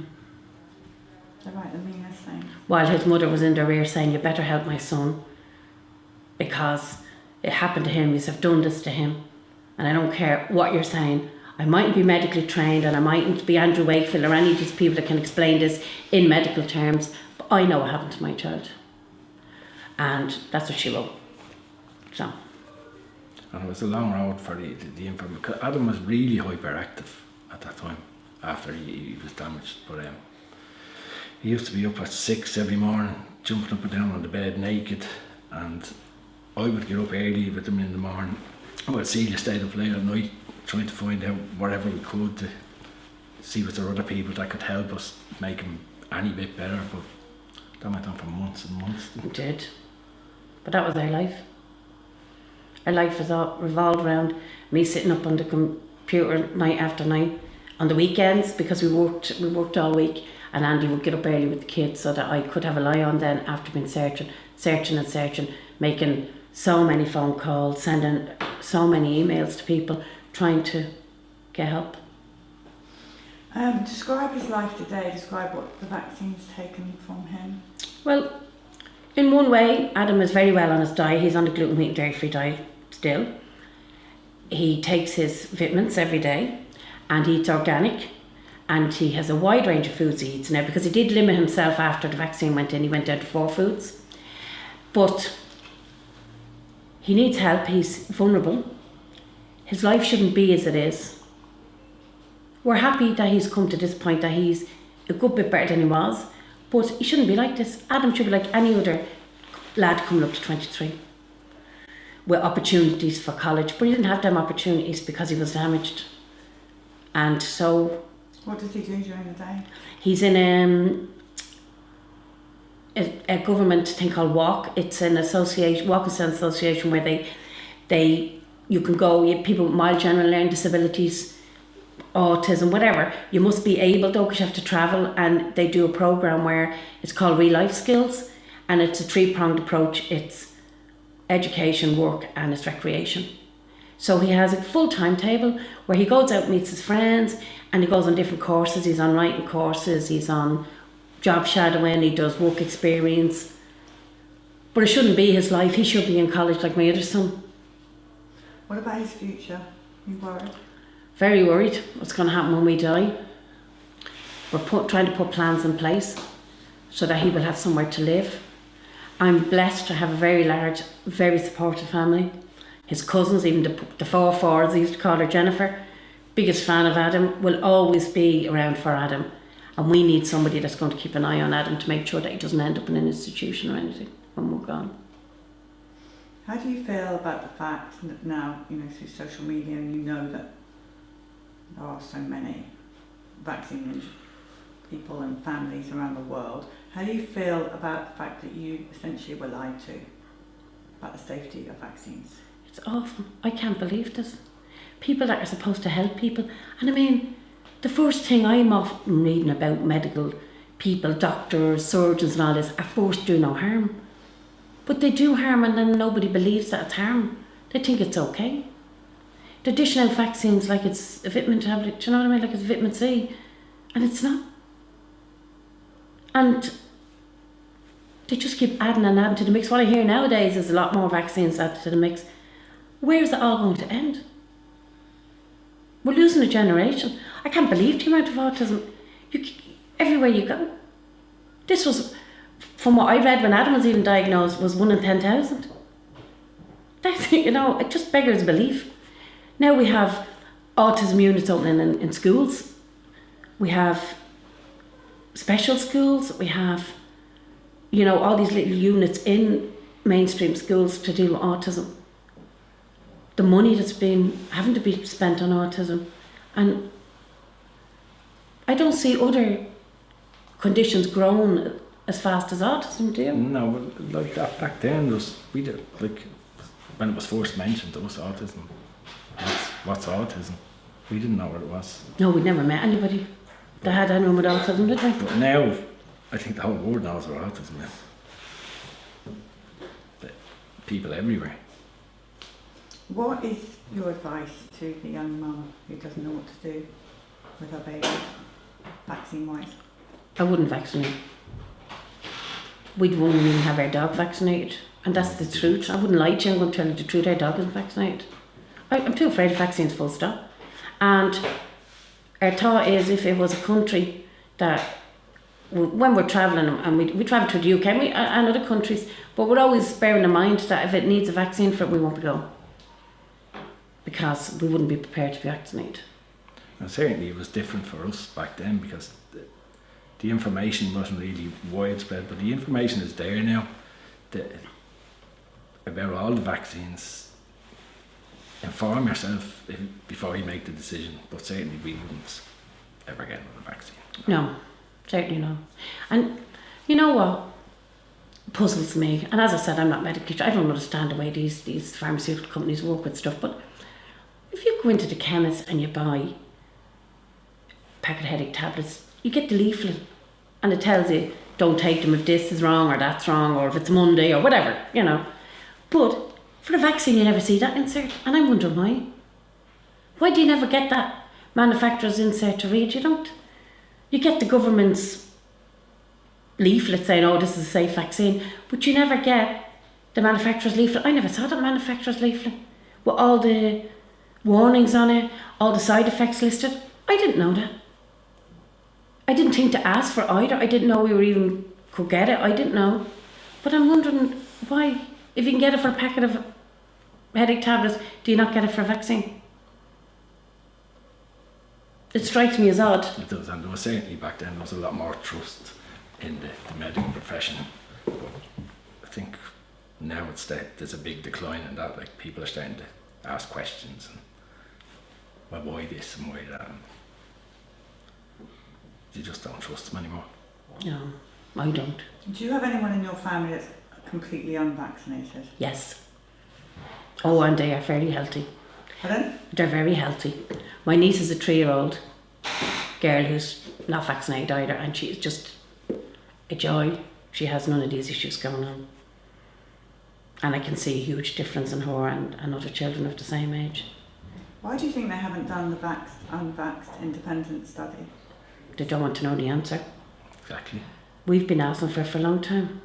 They're right, the meanest thing. While his mother was in their ear saying, you better help my son because it happened to him, you have done this to him. And I don't care what you're saying. I mightn't be medically trained and I mightn't be Andrew Wakefield or any of these people that can explain this in medical terms, but I know what happened to my child. And that's what she wrote. So. And it was a long road for the information, because Adam was really hyperactive at that time after he was damaged. But he used to be up at 6 every morning, jumping up and down on the bed naked, and I would get up early with him in the morning. Well, Celia stayed up late at night trying to find out whatever we could to see if there were other people that could help us make him any bit better, but that went on for months and months. It did. But that was our life. Our life was all revolved around me sitting up on the computer night after night on the weekends because we worked all week, and Andy would get up early with the kids so that I could have a lie on then after being searching, making so many phone calls, sending so many emails to people, trying to get help. Describe his life today, describe what the vaccine's taken from him. Well, in one way, Adam is very well on his diet. He's on the gluten, wheat and dairy free diet still. He takes his vitamins every day and he eats organic, and he has a wide range of foods he eats now because he did limit himself after the vaccine went in. He went down to 4 foods. But he needs help. He's vulnerable. His life shouldn't be as it is. We're happy that he's come to this point, that he's a good bit better than he was, but he shouldn't be like this. Adam should be like any other lad coming up to 23 with opportunities for college, but he didn't have them opportunities because he was damaged. And so... What does he do during the day? He's in a government thing called WALK. It's an association, WALK is an association where you can go, people with mild general learning disabilities, autism, whatever. You must be able though, because you have to travel, and they do a program where it's called Real Life Skills, and it's a 3-pronged approach. It's education, work, and it's recreation. So he has a full timetable where he goes out and meets his friends, and he goes on different courses. He's on writing courses, he's on job shadowing, he does work experience. But it shouldn't be his life. He should be in college like my other son. What about his future? You worried? Very worried what's going to happen when we die. We're trying to put plans in place so that he will have somewhere to live. I'm blessed to have a very large, very supportive family. His cousins, even the 4 Fords, I used to call her Jennifer, biggest fan of Adam, will always be around for Adam. And we need somebody that's going to keep an eye on Adam to make sure that he doesn't end up in an institution or anything when we're gone. How do you feel about the fact that now, through social media, and you know that there are so many vaccine injured people and families around the world? How do you feel about the fact that you essentially were lied to about the safety of vaccines? It's awful. I can't believe this. people that are supposed to help people. And I mean, the first thing I'm often reading about medical people, doctors, surgeons and all this, are forced to do no harm. But they do harm, and then nobody believes that it's harm. They think it's okay. They're dishing out vaccines like it's a vitamin tablet, do you know what I mean? Like it's vitamin C. And it's not. And they just keep adding and adding to the mix. What I hear nowadays is a lot more vaccines added to the mix. Where is it all going to end? We're losing a generation. I can't believe the amount of autism. Everywhere you go. This was, from what I read when Adam was even diagnosed, was 1 in 10,000. That's, you know, it just beggars belief. Now we have autism units opening in schools. We have special schools. We have, you know, all these little units in mainstream schools to deal with autism. The money that's been having to be spent on autism. And I don't see other conditions growing as fast as autism, do you? No, but like that back then, we did, like, when it was first mentioned, there was autism. What's autism? We didn't know what it was. No, we'd never met anybody that had anyone with autism, did we? But now, I think the whole world knows what autism is. The people everywhere. What is your advice to the young mum who doesn't know what to do with her baby, vaccine-wise? I wouldn't vaccinate. We wouldn't even have our dog vaccinated. And that's the truth. I wouldn't lie to you, I'm going to tell you the truth, our dog isn't vaccinated. I'm too afraid of vaccines, full stop. And our thought is, if it was a country that, when we're travelling, and we travel to the UK and other countries, but we're always bearing in mind that if it needs a vaccine for it, we won't be going. Because we wouldn't be prepared to be vaccinated. And certainly it was different for us back then, because the information wasn't really widespread, but the information is there now about all the vaccines. Inform yourself before you make the decision, but certainly we wouldn't ever get another vaccine. No, certainly not. And you know what puzzles me, and as I said, I'm not medically trained, I don't understand the way these pharmaceutical companies work with stuff, but if you go into the chemist and you buy a packet of headache tablets, you get the leaflet and it tells you don't take them if this is wrong or that's wrong or if it's Monday or whatever, you know. But for the vaccine you never see that insert, and I'm wondering why. Why do you never get that manufacturer's insert to read? You don't. You get the government's leaflet saying, oh, this is a safe vaccine, but you never get the manufacturer's leaflet. I never saw that manufacturer's leaflet with all the warnings on it, all the side effects listed. I didn't know that. I didn't think to ask for either. I didn't know we were even could get it. I didn't know. But I'm wondering why, if you can get it for a packet of headache tablets, do you not get it for a vaccine? It strikes me as odd. It does, and there was certainly back then there was a lot more trust in the medical profession. But I think now there's a big decline in that. Like, people are starting to ask questions and, well, why this and why that? And you just don't trust them anymore. No, I don't. Do you have anyone in your family that's completely unvaccinated? Yes. Oh, and they are very healthy. Pardon? They're very healthy. My niece is a 3-year-old girl who's not vaccinated either, and she is just a joy. She has none of these issues going on. And I can see a huge difference in her and other children of the same age. Why do you think they haven't done the unvaxxed independent study? They don't want to know the answer. Exactly. We've been asking for it for a long time.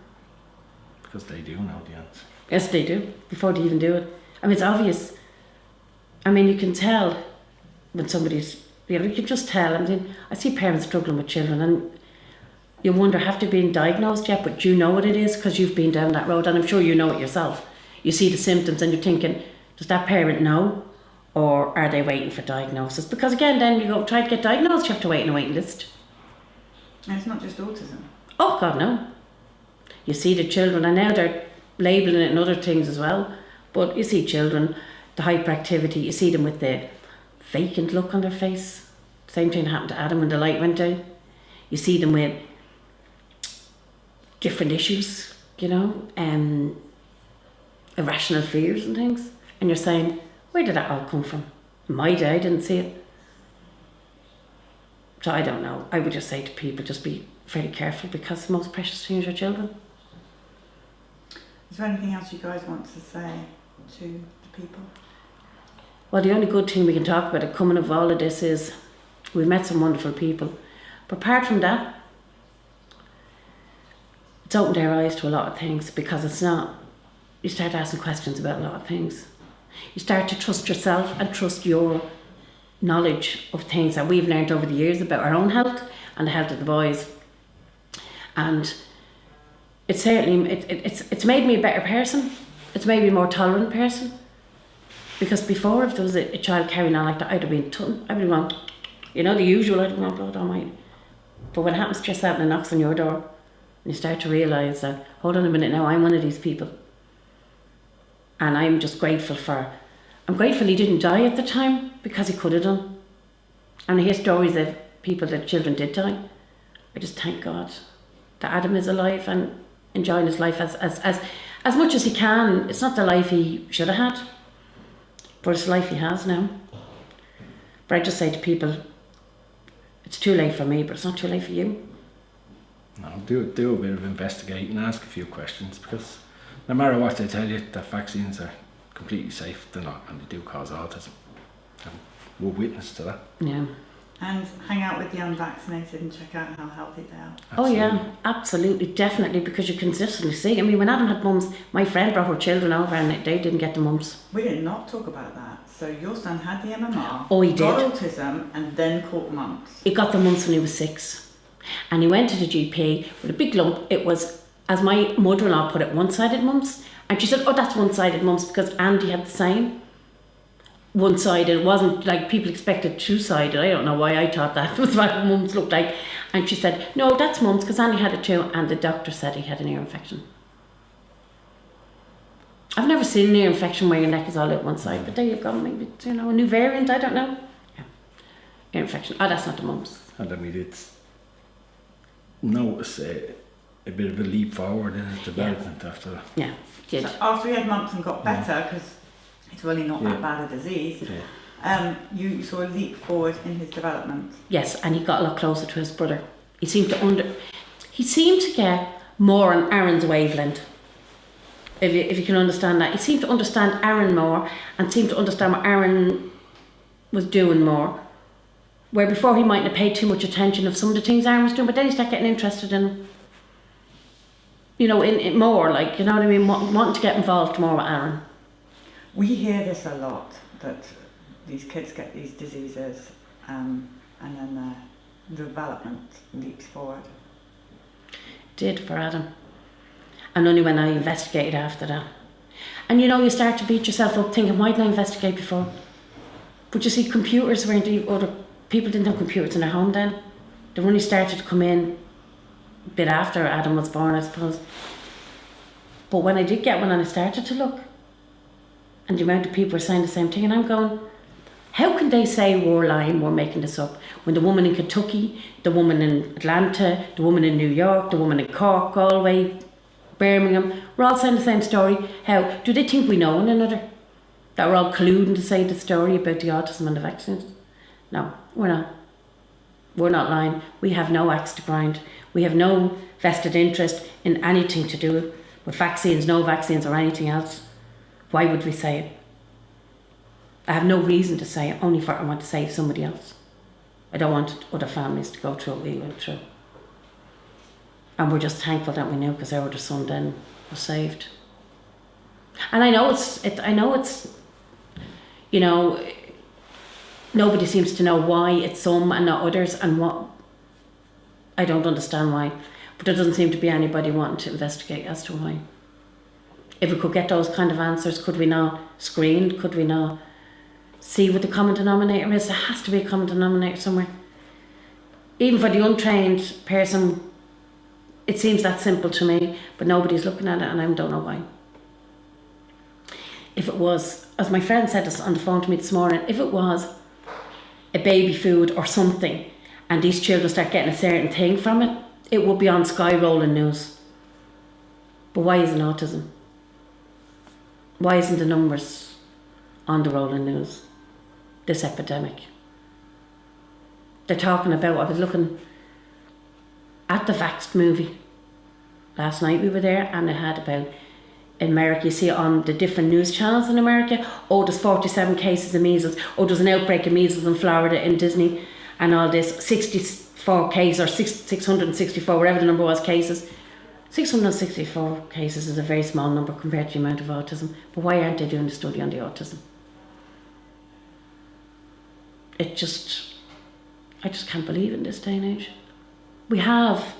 Because they do know the answer. Yes, they do, before they even do it. I mean, it's obvious. I mean, you can tell when somebody's, you know, you can just tell. I mean, I see parents struggling with children and you wonder, have they been diagnosed yet? But you know what it is because you've been down that road, and I'm sure you know it yourself. You see the symptoms and you're thinking, does that parent know? Or are they waiting for diagnosis? Because again, then you go try to get diagnosed, you have to wait in a waiting list. And it's not just autism. Oh God, no. You see the children, and now they're labelling it in other things as well. But you see children, the hyperactivity, you see them with the vacant look on their face. Same thing happened to Adam when the light went out. You see them with different issues, you know, irrational fears and things. And you're saying, where did that all come from? In my day, I didn't see it. So I don't know. I would just say to people, just be very careful, because the most precious thing is your children. Is there anything else you guys want to say to the people? Well, the only good thing we can talk about coming of all of this is we met some wonderful people. But apart from that, it's opened our eyes to a lot of things, because it's not, you start asking questions about a lot of things. You start to trust yourself and trust your knowledge of things that we've learned over the years about our own health and the health of the boys. And it's certainly, it's made me a better person. It's made me a more tolerant person. Because before, if there was a child carrying on like that, I'd have been I'd be going, you know, the usual, I'd have gone, God almighty. But when it happens to yourself and it knocks on your door, and you start to realise that, hold on a minute now, I'm one of these people. And I'm just grateful he didn't die at the time, because he could have done. And I hear stories of people that children did die. I just thank God that Adam is alive and enjoying his life as much as he can. It's not the life he should have had, but it's the life he has now. But I just say to people, it's too late for me, but it's not too late for you. No, do a bit of investigating, ask a few questions, because no matter what they tell you, that vaccines are completely safe, they're not, and they do cause autism. And we're witness to that. Yeah. And hang out with the unvaccinated and check out how healthy they are. Absolutely. Oh yeah, absolutely, definitely, because you consistently see. I mean, when Adam had mumps, my friend brought her children over and they didn't get the mumps. We did not talk about that. So your son had the MMR, Oh, he got did. autism, and then caught mumps. He got the mumps when he was 6. And he went to the GP with a big lump. It was, as my mother-in-law put it, one-sided mumps. And she said, oh, that's one-sided mumps, because Andy had the same. One-sided, it wasn't like people expected two-sided. I don't know why I thought that was what mumps looked like. And she said, no, that's mumps, because Andy had it too. And the doctor said he had an ear infection. I've never seen an ear infection where your neck is all out one side, but there you go, maybe, you know, a new variant, I don't know. Yeah. Ear infection. Oh, that's not the mumps. And I mean, it's notice a bit of a leap forward in his development after that. Yeah, did. So after he had mumps and got better, because it's really not that bad a disease, you saw a leap forward in his development. Yes, and he got a lot closer to his brother. He seemed to get more on Aaron's wavelength. If you can understand that. He seemed to understand Aaron more and seemed to understand what Aaron was doing more. Where before he mightn't have paid too much attention of some of the things Aaron was doing, but then he started getting interested in, you know, in more, like, you know what I mean, wanting to get involved more with Aaron. We hear this a lot, that these kids get these diseases and then the development leaps forward. Did for Adam. And only when I investigated after that. And you know, you start to beat yourself up thinking, why didn't I investigate before? But you see, computers weren't, other people didn't have computers in their home then. They only started to come in a bit after Adam was born, I suppose. But when I did get one and I started to look, and the amount of people were saying the same thing, and I'm going, how can they say we're lying, we're making this up, when the woman in Kentucky, the woman in Atlanta, the woman in New York, the woman in Cork, Galway, Birmingham, we're all saying the same story. How do they think we know one another? That we're all colluding to say the story about the autism and the vaccines? No, we're not. We're not lying. We have no axe to grind. We have no vested interest in anything to do with vaccines, no vaccines or anything else. Why would we say it? I have no reason to say it, only for I want to save somebody else. I don't want other families to go through what we went through. And we're just thankful that we knew, because our other son then was saved. And I know it's, you know, nobody seems to know why it's some and not others, and what, I don't understand why. But there doesn't seem to be anybody wanting to investigate as to why. If we could get those kind of answers, could we not screen? Could we not see what the common denominator is? There has to be a common denominator somewhere. Even for the untrained person, it seems that simple to me, but nobody's looking at it, and I don't know why. If it was, as my friend said this on the phone to me this morning, if it was a baby food or something, and these children start getting a certain thing from it, it would be on Sky rolling news. But why isn't autism? Why isn't the numbers on the rolling news? this epidemic. They're talking about, I was looking at the Vaxxed movie last night, we were there, and it had about, in America, you see it on the different news channels in America, oh, there's 47 cases of measles, oh, there's an outbreak of measles in Florida in Disney, and all this, 64 cases, or 664, whatever the number was, cases. 664 cases is a very small number compared to the amount of autism, but why aren't they doing a study on the autism? I just can't believe in this day and age. We have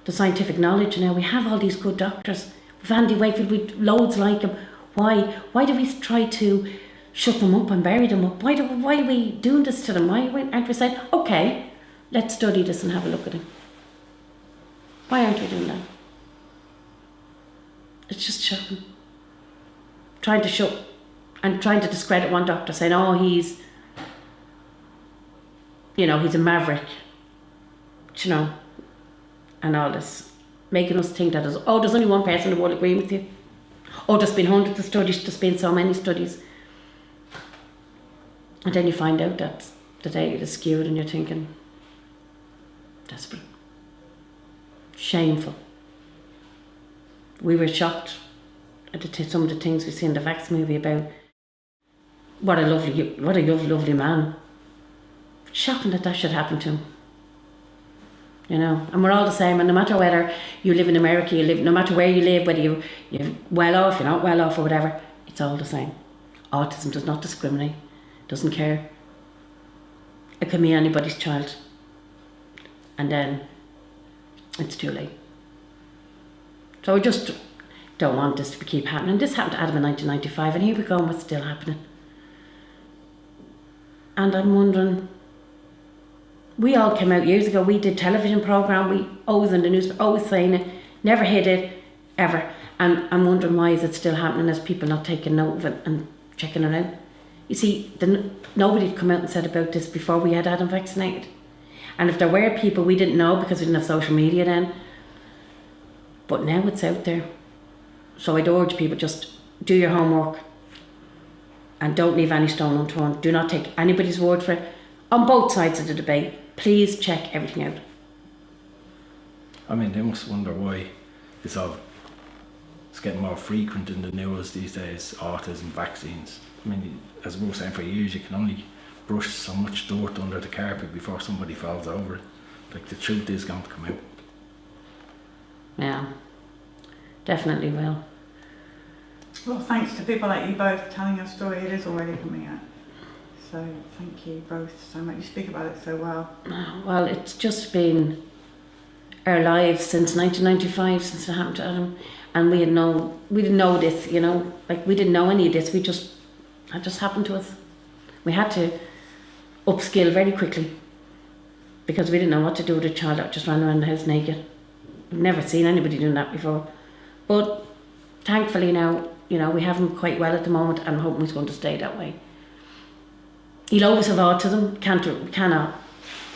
the scientific knowledge now, we have all these good doctors. With Andy Wakefield, we loads like him. Why do we try to shut them up and bury them up? Why are we doing this to them? Why aren't we saying, okay, let's study this and have a look at him? Why aren't we doing that? It's just shocking. Trying to discredit one doctor, saying, oh, he's a maverick, and all this, making us think that there's only one person in the world agreeing with you. Oh, there's been hundreds of studies, there's been so many studies. And then you find out that the data is skewed and you're thinking, desperate. Shameful. We were shocked at some of the things we see in the Vax movie about what a lovely man. Shocking that should happen to him. And we're all the same, and no matter whether you live in America, no matter where you live, whether you're well off, you're not well off or whatever, it's all the same. Autism does not discriminate, doesn't care. It can be anybody's child. And then it's too late. So I just don't want this to keep happening. This happened to Adam in 1995, and here we go, and what's still happening. And I'm wondering, we all came out years ago, we did television programme, we always in the news, always saying it, never hid it, ever. And I'm wondering why is it still happening, as people not taking note of it and checking it out. You see, nobody had come out and said about this before we had Adam vaccinated. And if there were people we didn't know because we didn't have social media then, but now it's out there. So I'd urge people, just do your homework and don't leave any stone unturned. Do not take anybody's word for it. On both sides of the debate, please check everything out. I mean, they must wonder why it's getting more frequent in the news these days, autism, vaccines. I mean, as we were saying for years, you can only brush so much dirt under the carpet before somebody falls over it. Like, the truth is going to come out. Yeah, definitely will. Well, thanks to people like you both telling your story, it is already coming out. So thank you both so much. You speak about it so well. Well, it's just been our lives since 1995, since it happened to Adam, and we didn't know this, like we didn't know any of this. It just happened to us. We had to upskill very quickly because we didn't know what to do with a child that just ran around the house naked. We've never seen anybody doing that before. But thankfully now, we have him quite well at the moment, and I'm hoping he's going to stay that way. He'll always have autism. Cannot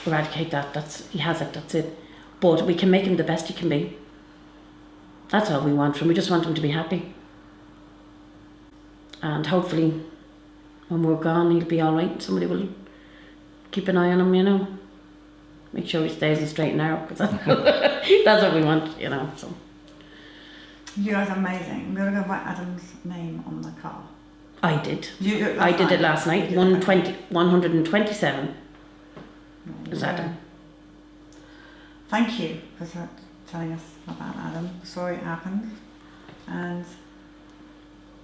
eradicate that. He has it, that's it. But we can make him the best he can be. That's all we want from him. We just want him to be happy. And hopefully, when we're gone, he'll be all right. Somebody will keep an eye on him, Make sure he stays in straight and narrow, because that's what we want, So. You guys are amazing. I'm going to go write Adam's name on the car. I did. You did I did it last night. 127 is Yeah. Adam. Thank you for telling us about Adam. Sorry it happened. And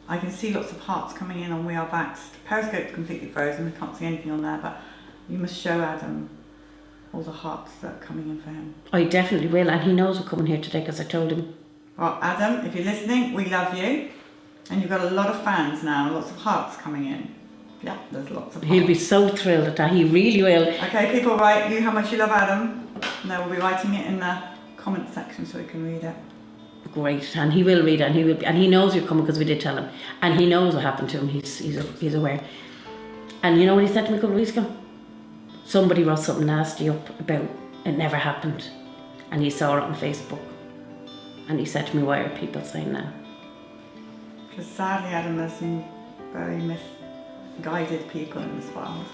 I can see lots of hearts coming in on We Are Vaxxed. Periscope's completely frozen. We can't see anything on there, but you must show Adam all the hearts that are coming in for him. I definitely will, and he knows we're coming here today because I told him. Well, Adam, if you're listening, we love you. And you've got a lot of fans now, lots of hearts coming in. Yeah, there's lots of hearts. He'll be so thrilled at that, he really will. Okay, people, write you how much you love Adam. And they will be writing it in the comment section so we can read it. Great, and he will read it, and he knows you're coming because we did tell him. And he knows what happened to him, he's aware. And you know what he said to me a couple of weeks ago? Somebody wrote something nasty up about it never happened. And he saw it on Facebook. And he said to me, why are people saying that? Because sadly Adam has been very guided people in this world.